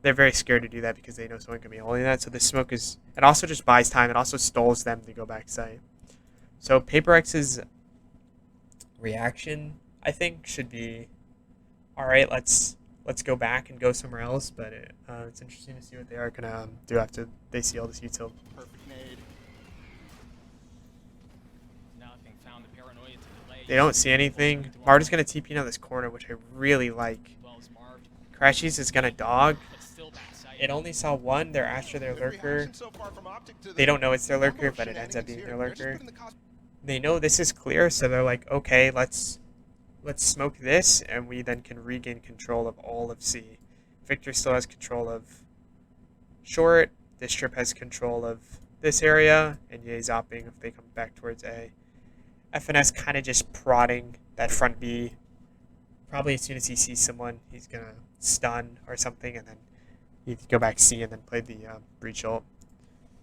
they're very scared to do that because they know someone can be holding that. So this smoke is, it also just buys time. It also stalls them to go backside. So PRX's reaction, I think, should be, all right, let's go back and go somewhere else. But it's interesting to see what they are gonna do after they see all this util. Perfect nade. Nothing found the paranoia to delay. They don't see anything. Marv is gonna TP into this corner, which I really like. Crashies is gonna dog. It only saw one. They're after their lurker. They don't know it's their lurker, but it ends up being their lurker. They know this is clear, so they're like, okay, let's smoke this, and we then can regain control of all of C. Victor still has control of short. This trip has control of this area, and Ye's opping if they come back towards A. FNS kind of just prodding that front B. Probably as soon as he sees someone, he's gonna stun or something, and then you go back C and then play the breach ult.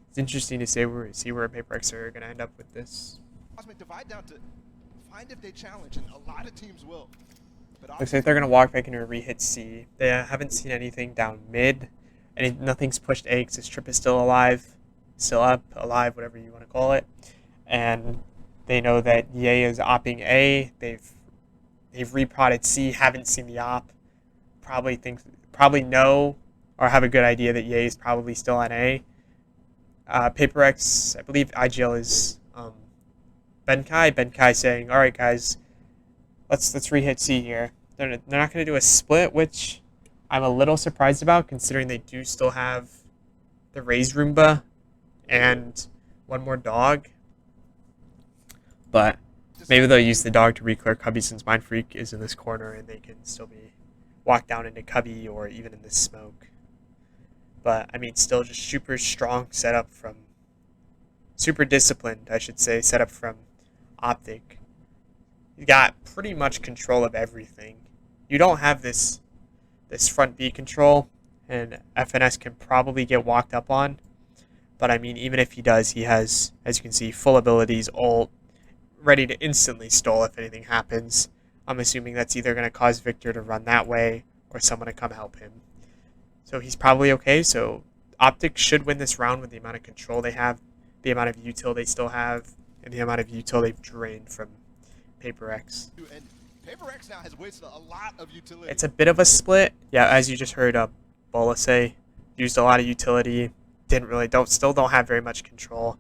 It's interesting to see where PRX are gonna end up with this. Cosmic Divide down to find if they challenge, and a lot of teams will. But looks like they're gonna walk back into a re-hit C. They haven't seen anything down mid, and nothing's pushed A because this trip is still alive, still up, alive, whatever you want to call it. And they know that Ye is opping A. They've reprodded C, haven't seen the op. Probably know or have a good idea that Ye is probably still on A. PRX, I believe IGL is Benkai. Benkai saying, all right, guys, let's re-hit C here. they're not going to do a split, which I'm a little surprised about considering they do still have the raised Roomba and one more dog. But maybe they'll use the dog to re-clear Cubby since Mind Freak is in this corner and they can still be walked down into Cubby or even in this smoke. But, I mean, still just super strong setup from... Super disciplined, I should say, setup from Optic. You got pretty much control of everything. You don't have this front B control, and FNS can probably get walked up on. But, I mean, even if he does, he has, as you can see, full abilities, ult, ready to instantly stall if anything happens. I'm assuming that's either going to cause Victor to run that way or someone to come help him. So he's probably okay. So Optic should win this round with the amount of control they have, the amount of util they still have, and the amount of util they've drained from PRX. And PRX now has wasted a lot of utility. It's a bit of a split. Yeah, as you just heard Bola say, used a lot of utility. Still don't have very much control.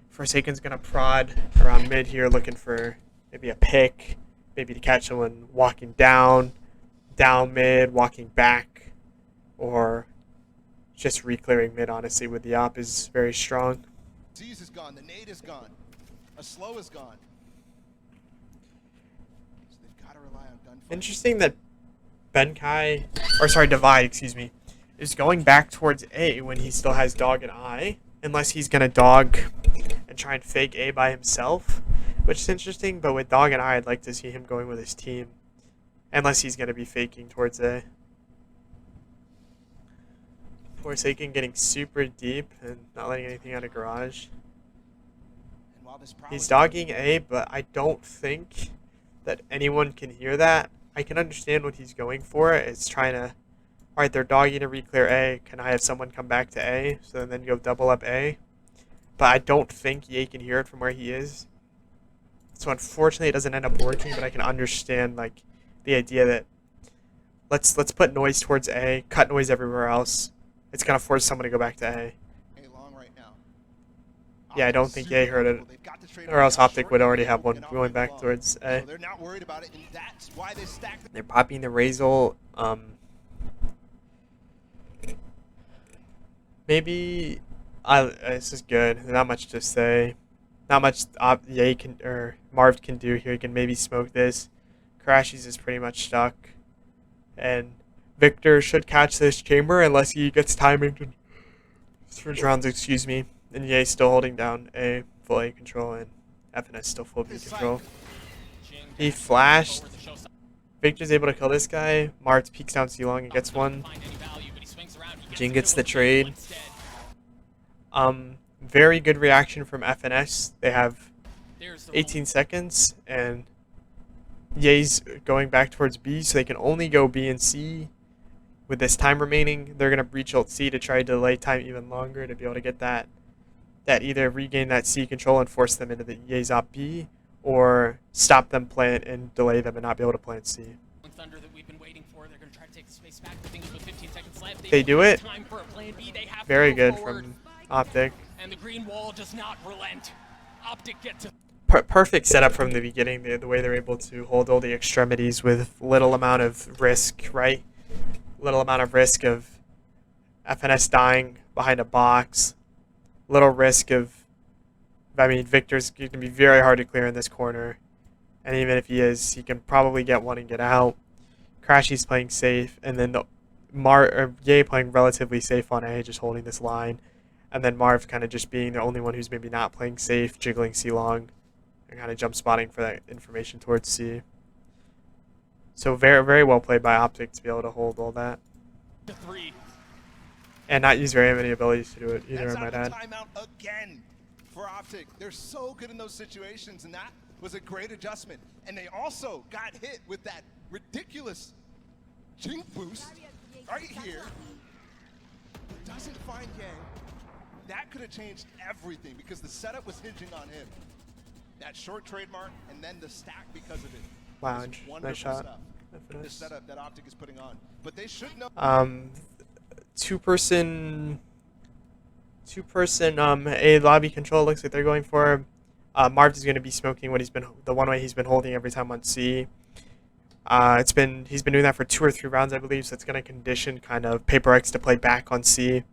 Forsaken's gonna prod around mid here, looking for maybe a pick, maybe to catch someone walking down mid, walking back, or just re-clearing mid. Honestly, with the op is very strong. Z's is gone, the nade is gone, a slow is gone. So they've got to rely on gunfight. Interesting that Divide, excuse me, is going back towards A when he still has dog and I, unless he's gonna dog and try and fake A by himself, which is interesting. But with dog and I, I'd like to see him going with his team, unless he's gonna be faking towards A. Forsaken getting super deep and not letting anything out of garage. And while this He's dogging A, but I don't think that anyone can hear that. I can understand what he's going for. It's trying to, alright, they're dogging to re-clear A. Can I have someone come back to A? So then go double up A. But I don't think Ye can hear it from where he is. So unfortunately it doesn't end up working, but I can understand like the idea that let's put noise towards A, cut noise everywhere else. It's gonna force someone to go back to A. long right now. Yeah, I don't think Ye heard it. Or else Optic would already have one going back towards A. So they're not worried about it, and that's why they stacked. They're popping the Razor. Maybe this is good. Not much to say. Not much Ye can or Marv can do here. He can maybe smoke this. Crashies is pretty much stuck, and Victor should catch this chamber unless he gets timing to switch rounds. Excuse me. And Ye's still holding down A full A control and FNS still full B control. He flashed. Victor's able to kill this guy. Mart peeks down C long and gets one. Jin gets the trade. Very good reaction from FNS. They have 18 seconds and Ye's going back towards B, so they can only go B and C. With this time remaining, they're gonna breach ult C to try to delay time even longer to be able to get that either regain that C control and force them into the Ye's op B, or stop them plant and delay them and not be able to plant C. Thunder that we've been waiting for. They're going to try to take the space back. With 15 seconds left. They do it. Time for a plan B. They have Very to go good forward. from Optic. And the green wall does not relent. Optic gets to Perfect setup from the beginning. The way they're able to hold all the extremities with little amount of risk, right? Little amount of risk of FNS dying behind a box. Little risk of, I mean, Victor's going to be very hard to clear in this corner. And even if he is, he can probably get one and get out. Crashy's playing safe, and then Ye playing relatively safe on A, just holding this line. And then Marv kind of just being the only one who's maybe not playing safe, jiggling C long, and kind of jump spotting for that information towards C. So very, very well played by Optic to be able to hold all that. 3. And not use very many abilities to do it either, That's I might out add. the timeout again for Optic. They're so good in those situations, and that was a great adjustment. And they also got hit with that ridiculous jink boost right here. Doesn't find Yang. That could have changed everything because the setup was hinging on him. That short trademark and then the stack because of it. Lounge, nice shot. Stuff. The setup that Optic is putting on. But they should know. Two-person A lobby control looks like they're going for. Marv is going to be smoking what the one way he's been holding every time on C. He's been doing that for 2 or 3 rounds, I believe. So it's going to condition kind of PRX to play back on C,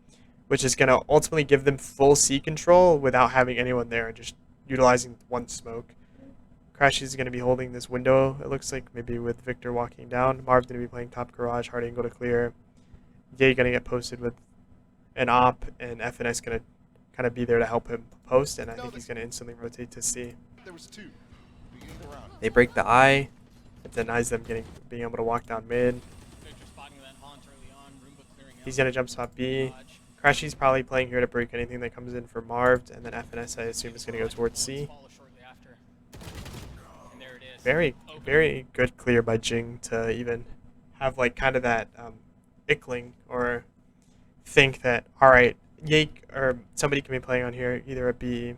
which is going to ultimately give them full C control without having anyone there and just utilizing one smoke. Crashy is going to be holding this window, it looks like, maybe with Victor walking down. Marv's going to be playing top garage, hard angle to clear. Ye going to get posted with an op, and FNS going to kind of be there to help him post, and I think he's going to instantly rotate to C. There was two. Beginning of the round. They break the eye. It denies them being able to walk down mid. Victor spotting that haunt early on. Roomba clearing out. He's going to jump spot B. Garage. Crashy's probably playing here to break anything that comes in for Marv, and then FNS, I assume, is going to go towards C. Follow shortly after. And there it is. Very good clear by Jing to even have like kind of that ickling or think that, alright, Ye or somebody can be playing on here, either it be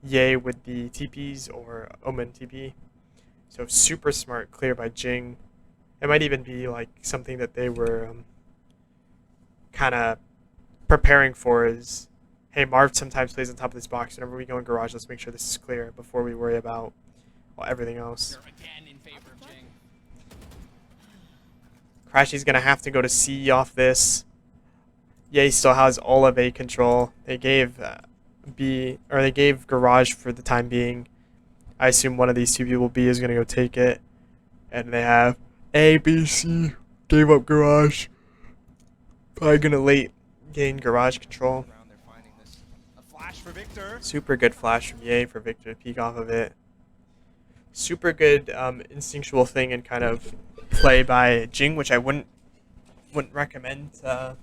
Ye with the TPs or Omen TP. So super smart clear by Jing. It might even be like something that they were kind of preparing for is, hey, Marv sometimes plays on top of this box. Whenever we go in garage, let's make sure this is clear before we worry about everything else. Again in favor of Jing. Crashy's going to have to go to C off this. Ye still has all of A control. They gave they gave garage for the time being. I assume one of these two people, B, is going to go take it. And they have A, B, C. Gave up garage. Probably going to late gain garage control. They're finding this. A flash for Victor. Super good flash from Ye for Victor to peek off of it. Super good instinctual thing and kind of play by Jing, which I wouldn't recommend to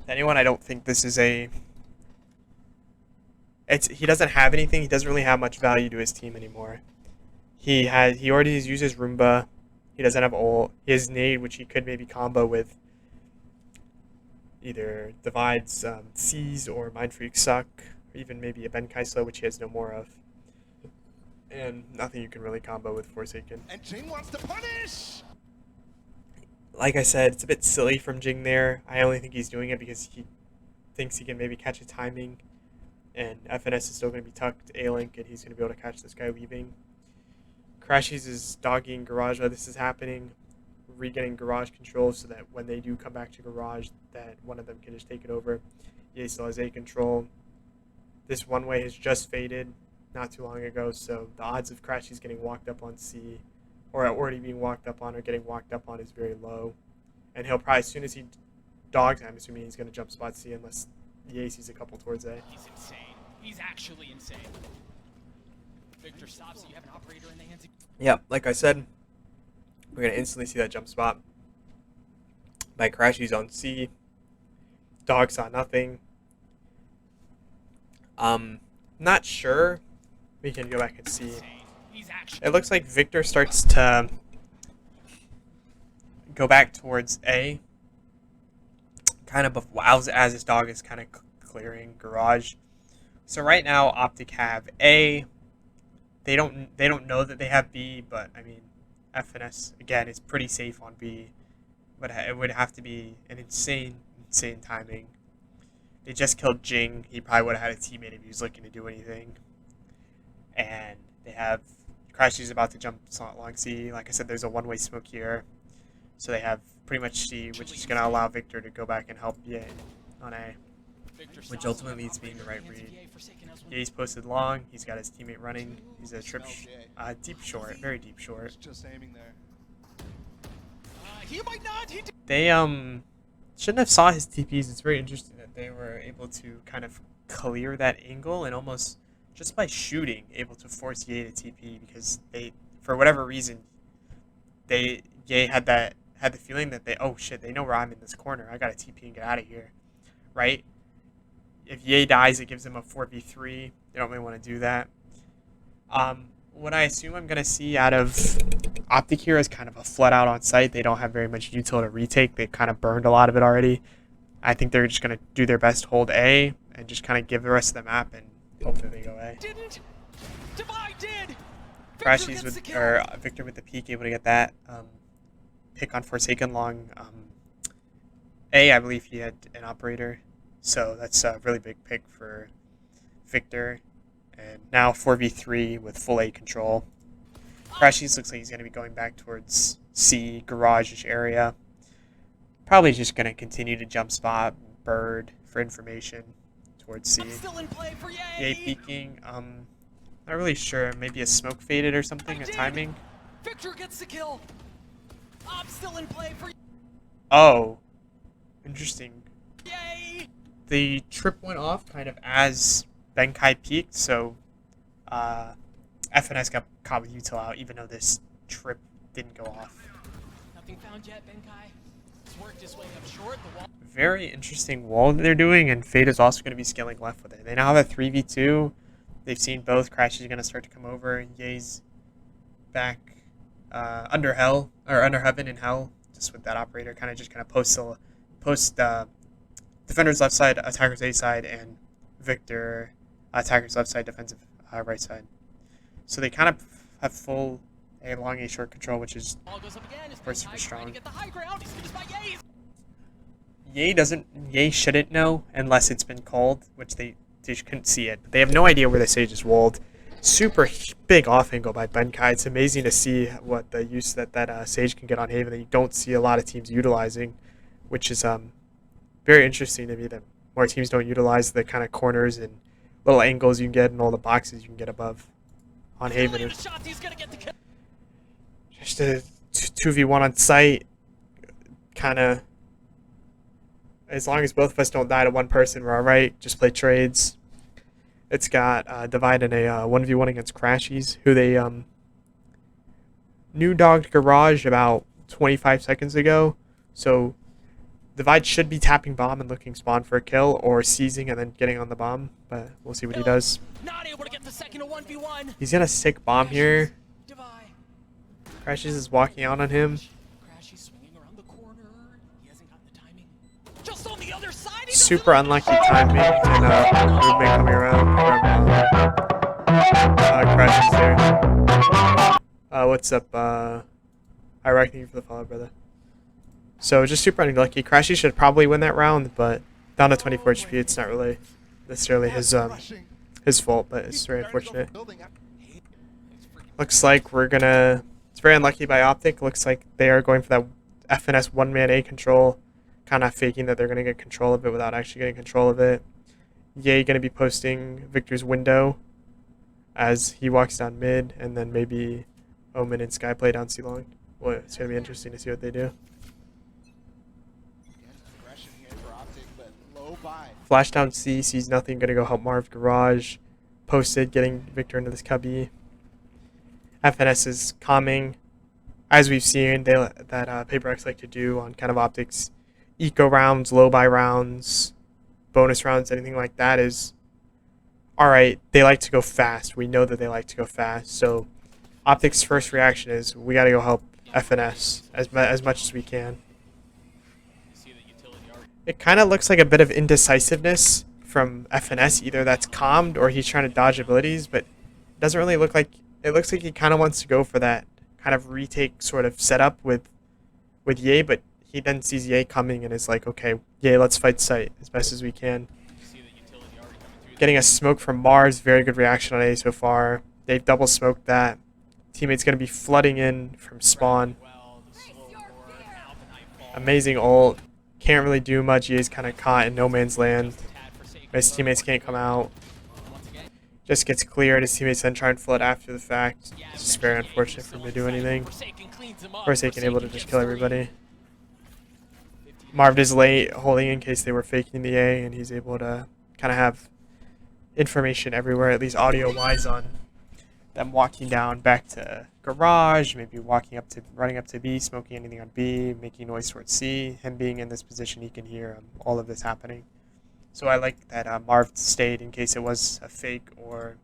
anyone. I don't think this is a... He doesn't have anything. He doesn't really have much value to his team anymore. He already has used his Roomba. He doesn't have ult. He has Nade, which he could maybe combo with either Divide's C's or Mind Freak Suck, or even maybe a Ben Kaisla, which he has no more of. And nothing you can really combo with Forsaken. And Jing wants to punish! Like I said, it's a bit silly from Jing there. I only think he's doing it because he thinks he can maybe catch a timing. And FNS is still going to be tucked A-Link, and he's going to be able to catch this guy leaving. Crashies is dogging garage while this is happening, re-getting garage control so that when they do come back to garage, that one of them can just take it over. Ye still has A control. This one way has just faded not too long ago, so the odds of Crashies getting walked up on C, or already being walked up on or getting walked up on, is very low. And he'll probably, as soon as he dogs, I'm assuming he's going to jump spot C unless Ye sees a couple towards A. He's insane. He's actually insane. Victor stops it. You have an operator in the hands of... Yeah, like I said, we're going to instantly see that jump spot by Crashies on C. Dog saw nothing. Not sure. We can go back and see. He's actually... It looks like Victor starts to go back towards A. Kind of as his dog is kind of clearing garage. So right now, Optic have A. They don't know that they have B, but I mean, FNS again is pretty safe on B, but it would have to be an insane timing. They just killed Jing. He probably would have had a teammate if he was looking to do anything. And they have Crashy's about to jump slot long C. Like I said, there's a one-way smoke here, so they have pretty much C, which is going to allow Victor to go back and help Ye on A, which ultimately leads being the right read. Ye's posted long. He's got his teammate running. He's a trip, deep short, very deep short. Just aiming there. He might not. They shouldn't have saw his TPs. It's very interesting that they were able to kind of clear that angle and almost just by shooting able to force Ye to TP, because they, for whatever reason, Ye had the feeling that oh shit, they know where I'm in this corner. I gotta TP and get out of here, right? If Ye dies, it gives them a 4v3. They don't really want to do that. What I assume I'm going to see out of Optic here is kind of a flood out on site. They don't have very much util to retake. They've kind of burned a lot of it already. I think they're just going to do their best to hold A and just kind of give the rest of the map, and hopefully they go A. Didn't. Divide did. Crashies with, or Victor with the peak, able to get that pick on Forsaken long. A, I believe he had an operator. So that's a really big pick for Victor. And now 4v3 with full A control. Crashies looks like he's going to be going back towards C, garage-ish area. Probably just going to continue to jump spot, bird for information towards C. Up still in play for Yay peeking. Not really sure. Maybe a smoke faded or something, a timing. Victor gets the kill. Up still in play for Oh, interesting. Yay. The trip went off kind of as Benkai peaked, so FNS got caught with util out, even though this trip didn't go off. Nothing found yet, Benkai. His work just went up short. The wall. Very interesting wall that they're doing, and Fade is also going to be scaling left with it. They now have a 3v2. They've seen both. Crash is going to start to come over. Ye's back under hell, or under heaven and hell, just with that operator. Kind of post defender's left side, attacker's A side, and Victor attacker's left side, defensive right side. So they kind of have full A long A short control, which is Ball goes up again. of course super strong. To get the high ground. He's finished by Yay. Ye shouldn't know unless it's been called, which they couldn't see it. But they have no idea where the Sage is walled. Super big off angle by Benkai. It's amazing to see what the use that Sage can get on Haven that you don't see a lot of teams utilizing, which is very interesting to me that more teams don't utilize the kind of corners and little angles you can get and all the boxes you can get above on Haven. He's gonna get the kill. Just a 2v1 on site, kind of. As long as both of us don't die to one person, we're alright. Just play trades. It's got Divide in a 1v1 against Crashies, who they new dogged Garage about 25 seconds ago. So Divide should be tapping bomb and looking spawn for a kill, or seizing and then getting on the bomb. But we'll see what he does. Not able to get the second 1v1. He's gonna sick bomb here. Divide. Crashies is walking out on him. Crashy swinging around the corner. He hasn't gotten the timing. Just on the other side. Super unlucky timing, and movement coming around from Crashies there. What's up, Iraq, thank you for the follow, brother. So just super unlucky. Crashy should probably win that round, but down to 24 HP, it's not really necessarily his fault, but it's very unfortunate. Looks like we're gonna. It's very unlucky by Optic. Looks like they are going for that FNS one-man A control, kind of faking that they're gonna get control of it without actually getting control of it. Yay gonna be posting Victor's window as he walks down mid, and then maybe Omen and Sky play down C long. Well, it's gonna be interesting to see what they do. Flash down C, sees nothing, gonna go help Marv Garage. Posted, getting Victor into this cubby. FNS is calming. As we've seen, that PRX like to do on kind of Optics. Eco rounds, low buy rounds, bonus rounds, anything like that is alright. They like to go fast. We know that they like to go fast. So Optics' first reaction is we gotta go help FNS as much as we can. It kind of looks like a bit of indecisiveness from FNS. Either that's calmed or he's trying to dodge abilities, but it doesn't really look like... It looks like he kind of wants to go for that kind of retake sort of setup with Ye, but he then sees Ye coming and is like, okay, Ye, let's fight site as best as we can. Getting a smoke from Mars, very good reaction on A so far. They've double smoked that. Teammate's going to be flooding in from spawn. Amazing ult. Can't really do much. Ye's kind of caught in no man's land. His teammates can't come out. Just gets cleared. His teammates then try and flood after the fact. It's just very unfortunate for him to do anything. Forsaken able to just kill everybody. Marv is late, holding in case they were faking the A, and he's able to kind of have information everywhere, at least audio-wise, on them walking down back to garage, maybe running up to B, smoking anything on B, making noise towards C. Him being in this position, he can hear all of this happening. So I like that Marv stayed in case it was a fake or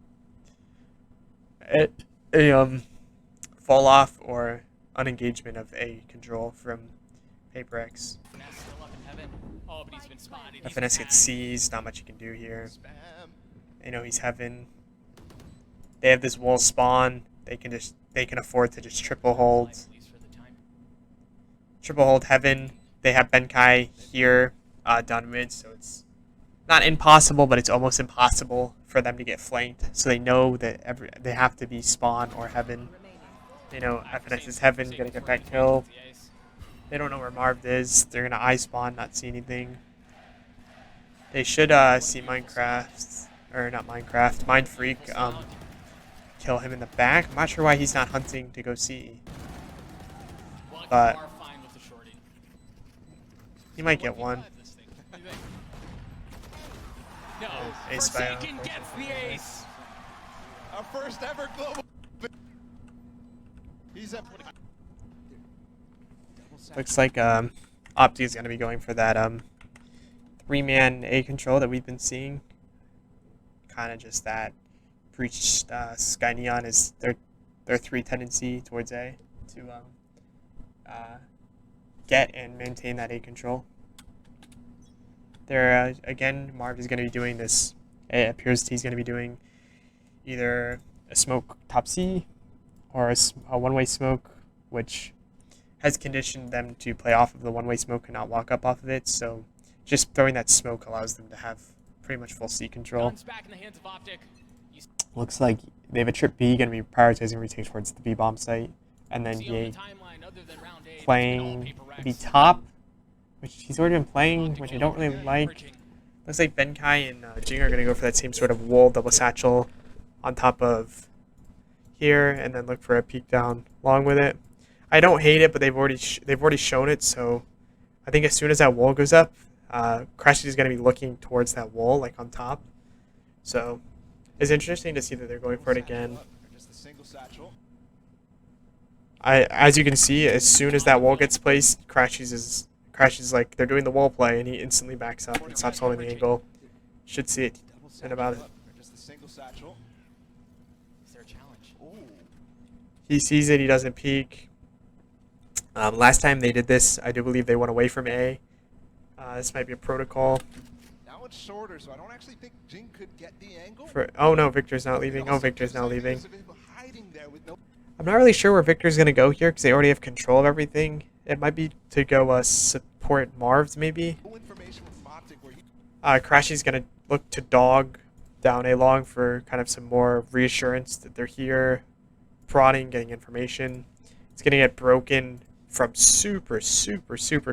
a fall off or unengagement of A control from PRX. FNS gets C's, not much you can do here. They know he's heaven. They have this wall spawn. They can afford to just triple hold. Triple hold heaven. They have Benkai here down mid, so it's not impossible, but it's almost impossible for them to get flanked. So they know that they have to be spawn or heaven. They know FNS is heaven, gonna get that kill. They don't know where Marv is. They're gonna eye spawn, not see anything. They should see Minecraft, or not Minecraft, Mind Freak, kill him in the back. I'm not sure why he's not hunting to go see, but he might get one. No, Ace by Forsaken gets the ace. Our first ever global. He's up. Looks like Optic is gonna be going for that 3-man A control that we've been seeing. Kind of just that breached Sky Neon is their 3 tendency towards A to get and maintain that A control. There again, Marv is going to be doing this. It appears he's going to be doing either a smoke top C or a one-way smoke, which has conditioned them to play off of the one-way smoke and not walk up off of it. So just throwing that smoke allows them to have pretty much full C control. Guns back in the hands of Optic. Looks like they have a trip B, going to be prioritizing retake towards the B bomb site, and then See on the Ye timeline, other than round 8, playing it's been all maybe PRX. top, which he's already been playing, Optic which I all don't over really there, like. bridging. Looks like Benkai and Jing are going to go for that same sort of wool double satchel on top of here, and then look for a peek down along with it. I don't hate it, but they've already shown it, so I think as soon as that wall goes up, Crashy is going to be looking towards that wall, like on top. So it's interesting to see that they're going for it again. Just a single satchel. As you can see, as soon as that wall gets placed, Crashy's like they're doing the wall play, and he instantly backs up and stops holding the angle. Should see it in about it. Just a single satchel. Is there a challenge? He sees it. He doesn't peek. Last time they did this, I do believe they went away from A. This might be a protocol. Now it's shorter, so I don't actually think Jing could get the angle. Oh no, Victor's not leaving. Oh, Victor's now leaving. Because of him hiding there with no I'm not really sure where Victor's gonna go here because they already have control of everything. It might be to go support Marv's maybe. information from Optic where he Crashy's gonna look to dog down A long for kind of some more reassurance that they're here, prodding, getting information. It's gonna get broken from super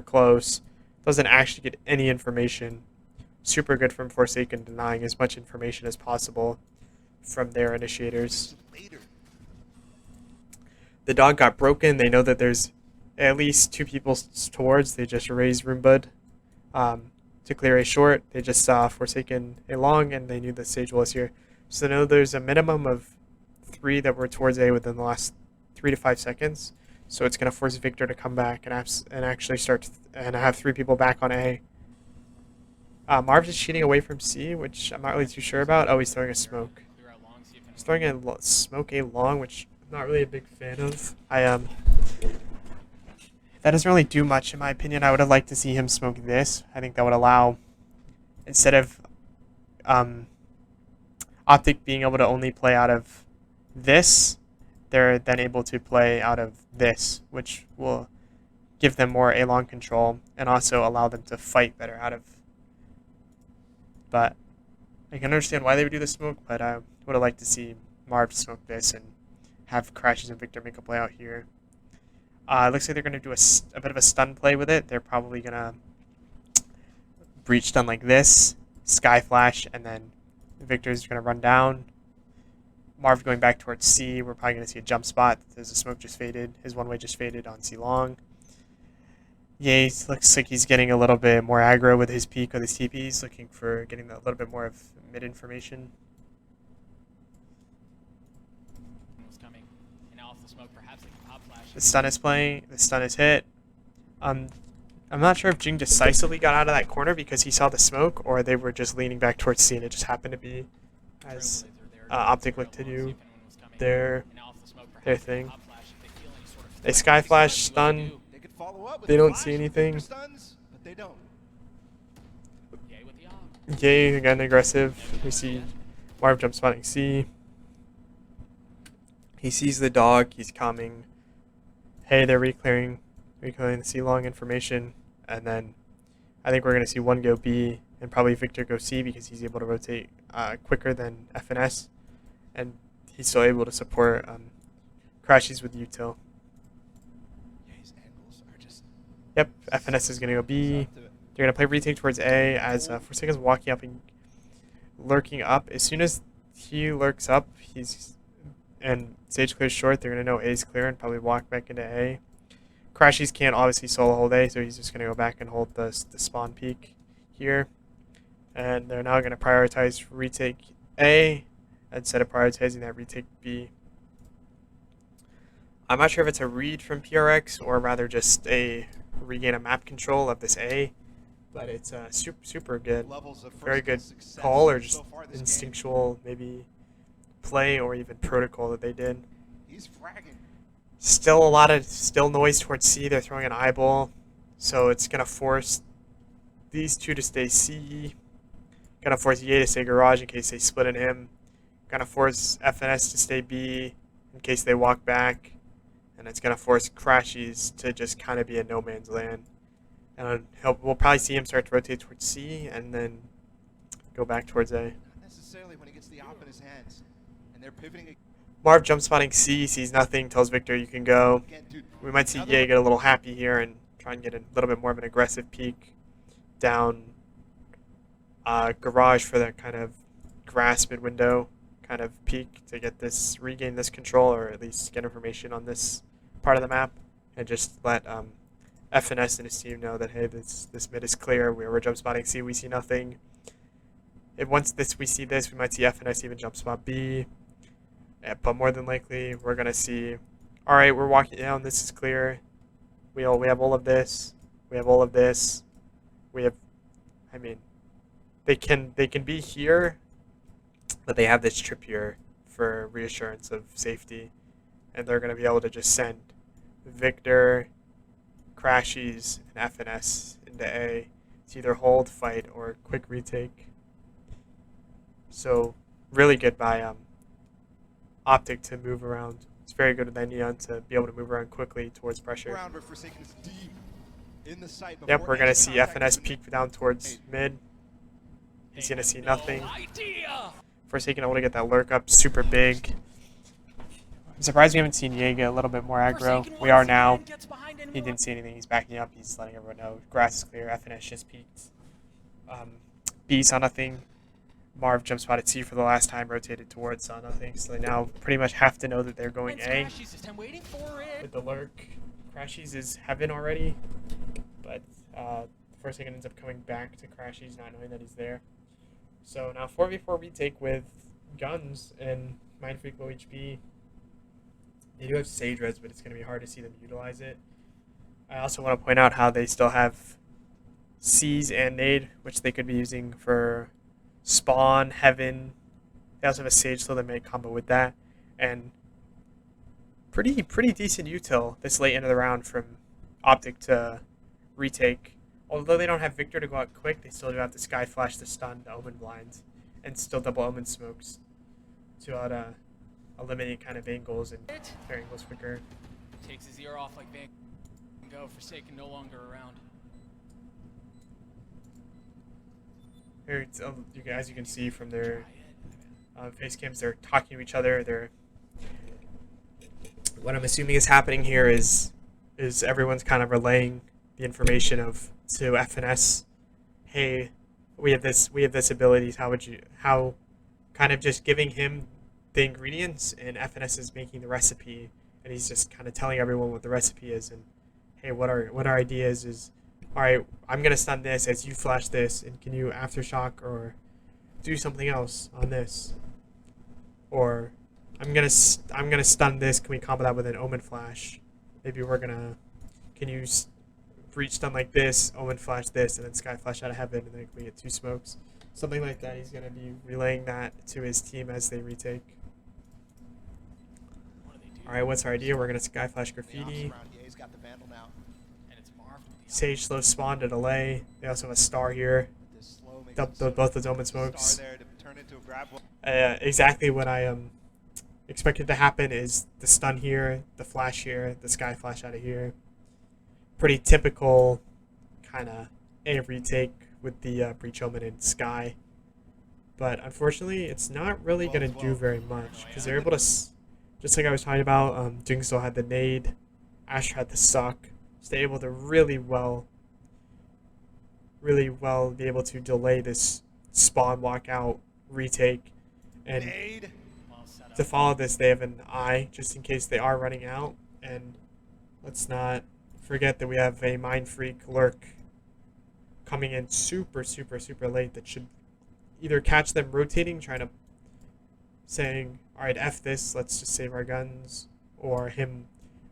close. Doesn't actually get any information. Super good from Forsaken, denying as much information as possible from their initiators. later. The dog got broken. They know that there's at least 2 people towards. They just raised Roombud to clear A short. They just saw Forsaken A long, and they knew that Sage was here. So they know there's a minimum of 3 that were towards A within the last 3 to 5 seconds. So it's going to force Victor to come back and actually start and have 3 people back on A. Marv's just cheating away from C, which I'm not really too sure about. Oh, he's throwing a smoke. Clear out long, see if He's throwing a smoke A long, which I'm not really a big fan of. That doesn't really do much in my opinion. I would have liked to see him smoke this. I think that would allow, instead of Optic being able to only play out of this, they're then able to play out of this, which will give them more A-long control and also allow them to fight better out of. But I can understand why they would do the smoke, but I would have liked to see Marv smoke this and have Crashes and Victor make a play out here. It looks like they're going to do a bit of a stun play with it. They're probably going to breach stun like this, Sky Flash, and then Victor's going to run down. Marv going back towards C. We're probably going to see a jump spot. There's a smoke just faded. His one-way just faded on C long. Yates looks like he's getting a little bit more aggro with his peak with his TPs, looking for getting a little bit more of mid information. was coming. And now off the smoke, perhaps they can pop flash. The stun is playing. The stun is hit. I'm not sure if Jing decisively got out of that corner because he saw the smoke, or they were just leaning back towards C and it just happened to be as Optic looked to do their thing. They Sky Flash, stun. They could follow up with They don't flash see and anything. Victor stuns, but they don't. Yay with the op. Yay, again aggressive. We see Marv jump spotting C. He sees the dog. He's coming. Hey, they're reclearing the C long information, and then I think we're gonna see one go B and probably Victor go C because he's able to rotate quicker than FNS, and he's still able to support Crashies with util. Yeah, his angles are just Yep, FNS is going to go B. up to it. They're going to play retake towards A as Forsaken's walking up and lurking up. As soon as he lurks up, and Sage clears short, they're going to know A's clear and probably walk back into A. Crashies can't obviously solo hold A, so he's just going to go back and hold the spawn peak here. And they're now going to prioritize retake A instead of prioritizing that retake B. I'm not sure if it's a read from PRX or rather just a regain of map control of this A, but it's a super good, Levels of very good success call or so just far this instinctual maybe play or even protocol that they did. game. He's fragging. Still a lot of noise towards C. They're throwing an eyeball, so it's gonna force these two to stay C. Gonna force Ye to stay garage in case they split in him. Gonna force FNS to stay B in case they walk back. And it's gonna force Crashies to just kind of be in no man's land. And we'll probably see him start to rotate towards C and then go back towards A. Not necessarily when he gets the op in his hands. And they're pivoting Marv jump spotting C, sees nothing, tells Victor you can go. again, dude. We might see Ye get a little happy here and try and get a little bit more of an aggressive peek down garage for that kind of grass mid window kind of peek to get this, regain this control or at least get information on this part of the map and just let FNS and his team know that hey, this mid is clear. We're jump spotting C, we see nothing. If once we see this, we might see FNS even jump spot B. But more than likely, we're gonna see. All right, we're walking down. This is clear. We have all of this. We have all of this. We have. I mean, they can be here, but they have this trip here for reassurance of safety, and they're gonna be able to just send Victor, Crashies, and FNS into A. It's either hold, fight, or quick retake. So really good by Optic to move around. It's very good with Neon to be able to move around quickly towards pressure. Round where Forsaken is deep in the site Yep, before we're going to any see contact FNS has been peek down towards mid. He's going to see nothing. Idea. Forsaken able to get that lurk up super big. I'm surprised we haven't seen Ye get a little bit more aggro. We are now. He didn't see anything. He's backing up. He's letting everyone know. Grass is clear. FNS just peeked. B saw nothing. Marv jump spotted C for the last time, rotated towards saw nothing. So they now pretty much have to know that they're going A with the lurk. Crashies is heaven already, but Forsaken ends up coming back to Crashies, not knowing that he's there. So now 4v4 retake with guns and Mind Freak low HP. They do have Sage Res, but it's going to be hard to see them utilize it. I also want to point out how they still have Seize and Nade, which they could be using for Spawn, Heaven. They also have a Sage, so they may combo with that. And pretty decent util this late into the round from Optic to retake. Although they don't have Victor to go out quick, they still do have the Sky Flash, the stun, the Omen blinds, and still double Omen smokes to eliminate kind of angles and clear angles quicker. Takes his ear off like Van Gogh. Forsaken no longer around. Here, as you can see from their face cams, they're talking to each other. What I'm assuming is happening here is everyone's kind of relaying the information to FNS. Hey, we have this abilities. How kind of just giving him the ingredients, and FNS is making the recipe, and he's just kind of telling everyone what the recipe is. And hey, what our idea is. All right, I'm gonna stun this as you flash this, and can you aftershock or do something else on this? Or I'm gonna stun this. Can we combo that with an Omen flash? Maybe can you breach stun like this, Omen flash this, and then Sky flash out of heaven, and then we get 2 smokes, something like that. He's gonna be relaying that to his team as they retake. All right, what's our idea? We're gonna Sky flash graffiti. He's got the Vandal now. Sage slow spawn to delay. They also have a star here. Both those Omen smokes. Exactly what I expected to happen is the stun here, the flash here, the Sky flash out of here. Pretty typical kind of A retake with the Breach Omen and Sky. But unfortunately, it's not really going to do very much because they're able to just just like I was talking about, Jinxel had the nade, Asher had the suck. So they're able to really well be able to delay this spawn walkout retake. And Nade. to follow this, they have an eye just in case they are running out. And let's not forget that we have a Mind Freak lurk coming in super late that should either catch them rotating, trying to saying, alright, F this, let's just save our guns, or him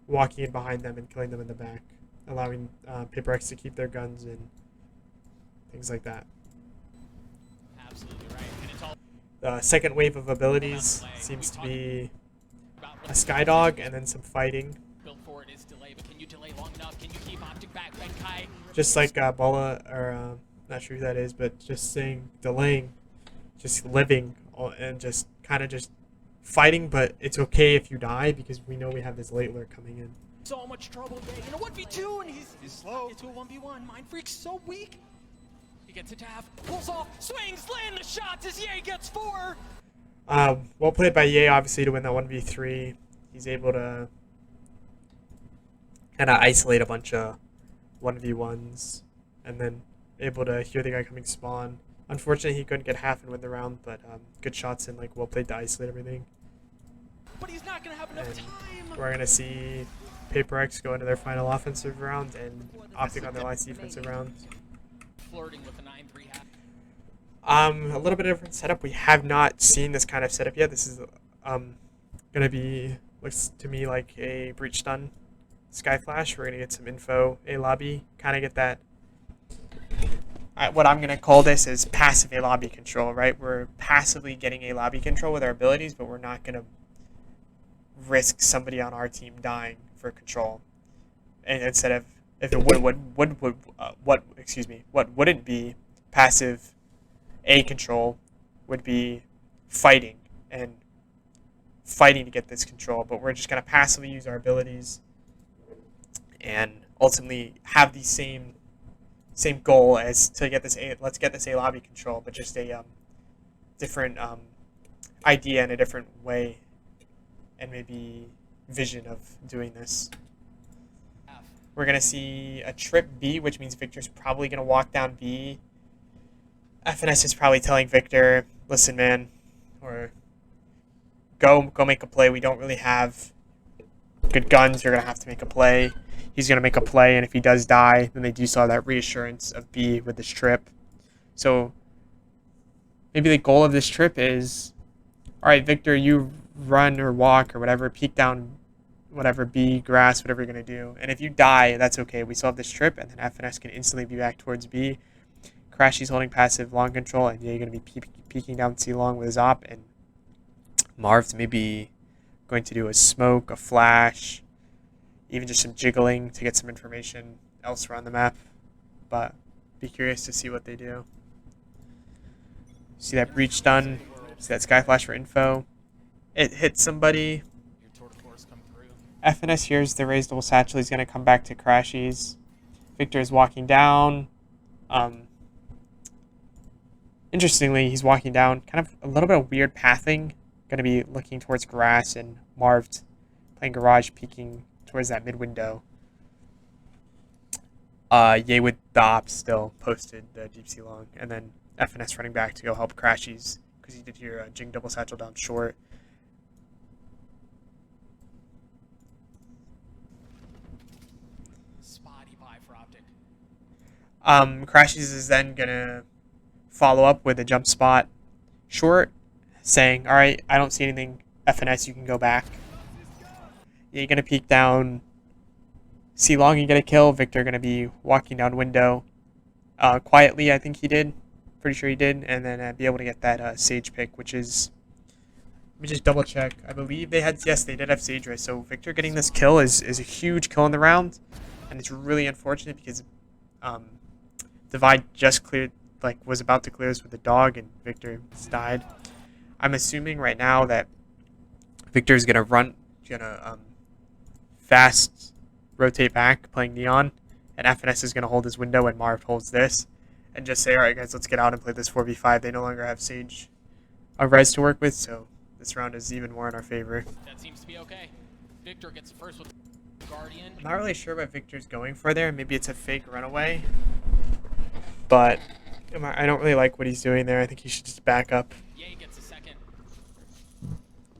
walking in behind them and killing them in the back, allowing PRX to keep their guns and things like that. Absolutely right. And it's all The second wave of abilities seems to be about a Skydog and then some fighting. built for it is delay, but can you delay long enough? Can you keep Optic back? Benkai. Just like Bola, or not sure who that is, but just saying delaying, just living, and just kind of just fighting, but it's okay if you die because we know we have this late lurk coming in. So much trouble, yeah. In a 1v2, and he's slow. into a 1v1. Mind Freak's so weak. He gets a tap, pulls off, swings, land the shots as Ye gets 4. Well played by Ye, obviously, to win that 1v3. He's able to kind of isolate a bunch of 1v1s and then able to hear the guy coming spawn. Unfortunately, he couldn't get half and win the round, but good shots and well played to isolate everything. But he's not gonna have enough And time. we're gonna see PRX go into their final offensive round and Optic on their last defensive round. Flirting with the 9-3 half. A little bit of a different setup. We have not seen this kind of setup yet. This is gonna be, looks to me like a breach stun sky flash. We're gonna get some info, a lobby, kind of get that. What I'm gonna call this is passive a lobby control, right? We're passively getting a lobby control with our abilities, but we're not gonna risk somebody on our team dying for control. And instead of, if it what wouldn't be passive a control would be fighting to get this control, but we're just gonna passively use our abilities and ultimately have the same goal as to get this let's get this a lobby control, but just a different idea and a different way and maybe vision of doing this. We're gonna see a trip B, which means Victor's probably gonna walk down B. FNS is probably telling Victor, listen man, or go make a play. We don't really have good guns, you're gonna have to make a play. He's gonna make a play, and if he does die, then they do still have that reassurance of B with this trip. So maybe the goal of this trip is, alright Victor, you run or walk or whatever, peek down whatever B, grass, whatever you're going to do. And if you die, that's okay. We still have this trip, and then FNS can instantly be back towards B. Crashy's holding passive long control, and you're going to be peeking down C long with his op, and Marv's maybe going to do a smoke, a flash, even just some jiggling to get some information elsewhere on the map. But be curious to see what they do. See that breach done. See that sky flash for info. It hits somebody. Your tour de force come through. FNS hears the raised double satchel. He's going to come back to Crashies. Victor is walking down. Interestingly, he's walking down. Kind of a little bit of weird pathing. Going to be looking towards grass, and Marv playing garage, peeking towards that mid window. Ye with the ops still posted the deep sea long. And then FNS running back to go help Crashies because he did hear a Jing double satchel down short. Spotty buy for Optic. Crashies is then gonna follow up with a jump spot short, saying, alright, I don't see anything, FNS, you can go back. Yeah, you're gonna peek down C long, you get a kill. Victor gonna be walking down window quietly, I think he did. Pretty sure he did, and then be able to get that Sage pick, which is, let me just double check. I believe they had, yes, they did have Sage Ray. So Victor getting this kill is a huge kill in the round, and it's really unfortunate because Divide just cleared, was about to clear this with the dog, and Victor just died. I'm assuming right now that Victor is gonna fast rotate back, playing Neon, and FNS is gonna hold his window, and Marv holds this. And just say, alright guys, let's get out and play this 4v5. They no longer have Sage res to work with, so this round is even more in our favor. That seems to be okay. Victor gets the first with Guardian. I'm not really sure what Victor's going for there. Maybe it's a fake runaway. But I don't really like what he's doing there. I think he should just back up. Ye gets a second.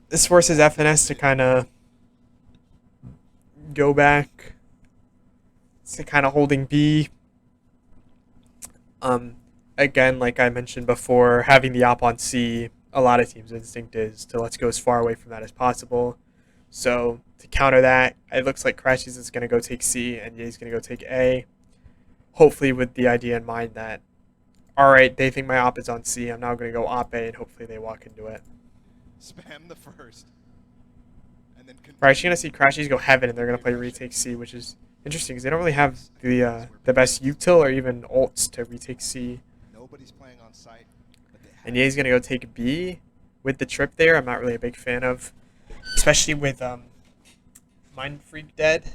This forces FNS to kind of go back. It's kind of holding B. Again, like I mentioned before, having the op on C, a lot of teams' instinct is to let's go as far away from that as possible. So to counter that, it looks like Crashies is going to go take C and Ye's going to go take A. Hopefully with the idea in mind that, all right, they think my op is on C. I'm now going to go op A, and hopefully they walk into it. Spam the first. And then We're actually going to see Crashies go Heaven, and they're going to play retake C, which is interesting because they don't really have the best util or even ults to retake C. Nobody's playing on site. But they have And Ye's going to go take B with the trip there. I'm not really a big fan of, especially with Mind Freak dead.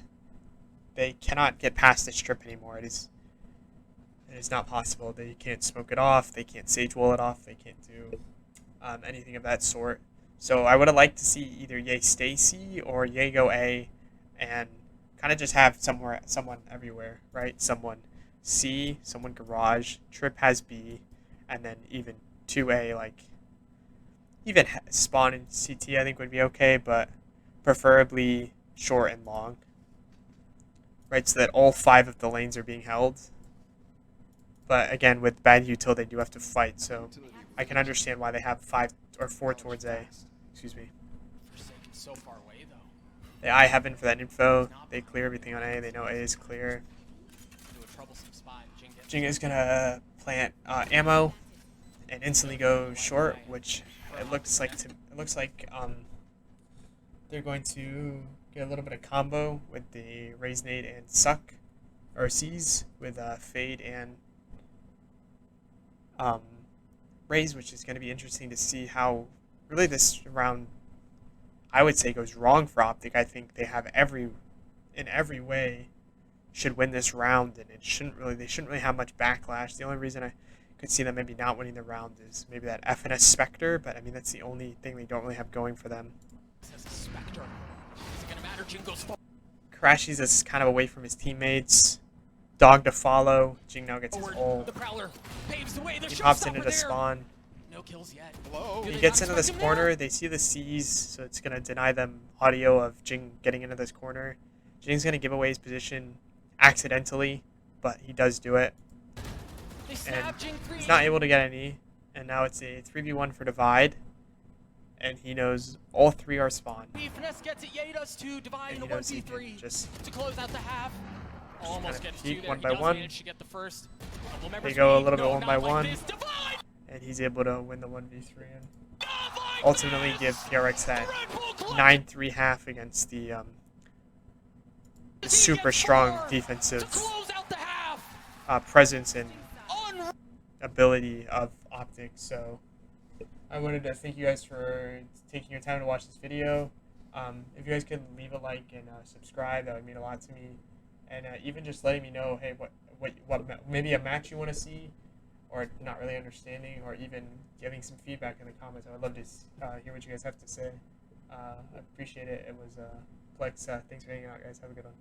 They cannot get past this trip anymore. It is not possible. They can't smoke it off. They can't sage wall it off. They can't do anything of that sort. So I would have liked to see either Ye stay C or Ye go A and kind of just have someone everywhere, right? Someone C, someone garage, trip has B, and then even 2A, like even spawn in CT I think would be okay, but preferably short and long, right? So that all 5 of the lanes are being held. But again, with bad util, they do have to fight, so I can understand why they have 5 or 4 towards A. Excuse me. Forsaken so far away though. They eye Heaven for that info. They clear everything on A. They know A is clear. Into a troublesome spot. Jing is gonna plant ammo and instantly go short, which it looks like they're going to get a little bit of combo with the Raise Nade and Suck or Seize with Fade and Raise, which is going to be interesting to see how really this round, I would say, goes wrong for Optic. I think they have in every way should win this round, and they shouldn't really have much backlash. The only reason I could see them maybe not winning the round is maybe that FNS Spectre, but I mean that's the only thing they don't really have going for them. Spectre. Is it gonna matter? Jing goes forward. Crashies is kind of away from his teammates. Dog to follow. Jing now gets his ult. The Prowler paves the way. The He pops into showstopper the there. spawn. No kills yet. Hello. Did He they gets not into this expect him there? corner. They see the C's, so it's going to deny them audio of Jing getting into this corner. Jing's going to give away his position accidentally, but he does do it. They And snap Jing 3. he's not able to get any, and now it's a 3v1 for Divide, and he knows all 3 are spawned. Finesse gets it. Ye does too. Divide And in he a knows he can 1v3 just to close out the half. Almost kinda gets peek 2 there. one He by does one. manage to get the first. Couple They members go a leave. little bit No, one not by like one. this. Divide! And he's able to win the 1v3 and Divide ultimately pass! give PRX that Red Bull Club 9-3 half against the He super gets strong 4 defensive to close out the half. presence and Unreal. ability of Optic. So I wanted to thank you guys for taking your time to watch this video. If you guys could leave a like and subscribe, that would mean a lot to me. And even just letting me know, hey, what maybe a match you want to see, or not really understanding, or even giving some feedback in the comments. I would love to hear what you guys have to say. I appreciate it. It was Plex. Thanks for hanging out, guys. Have a good one.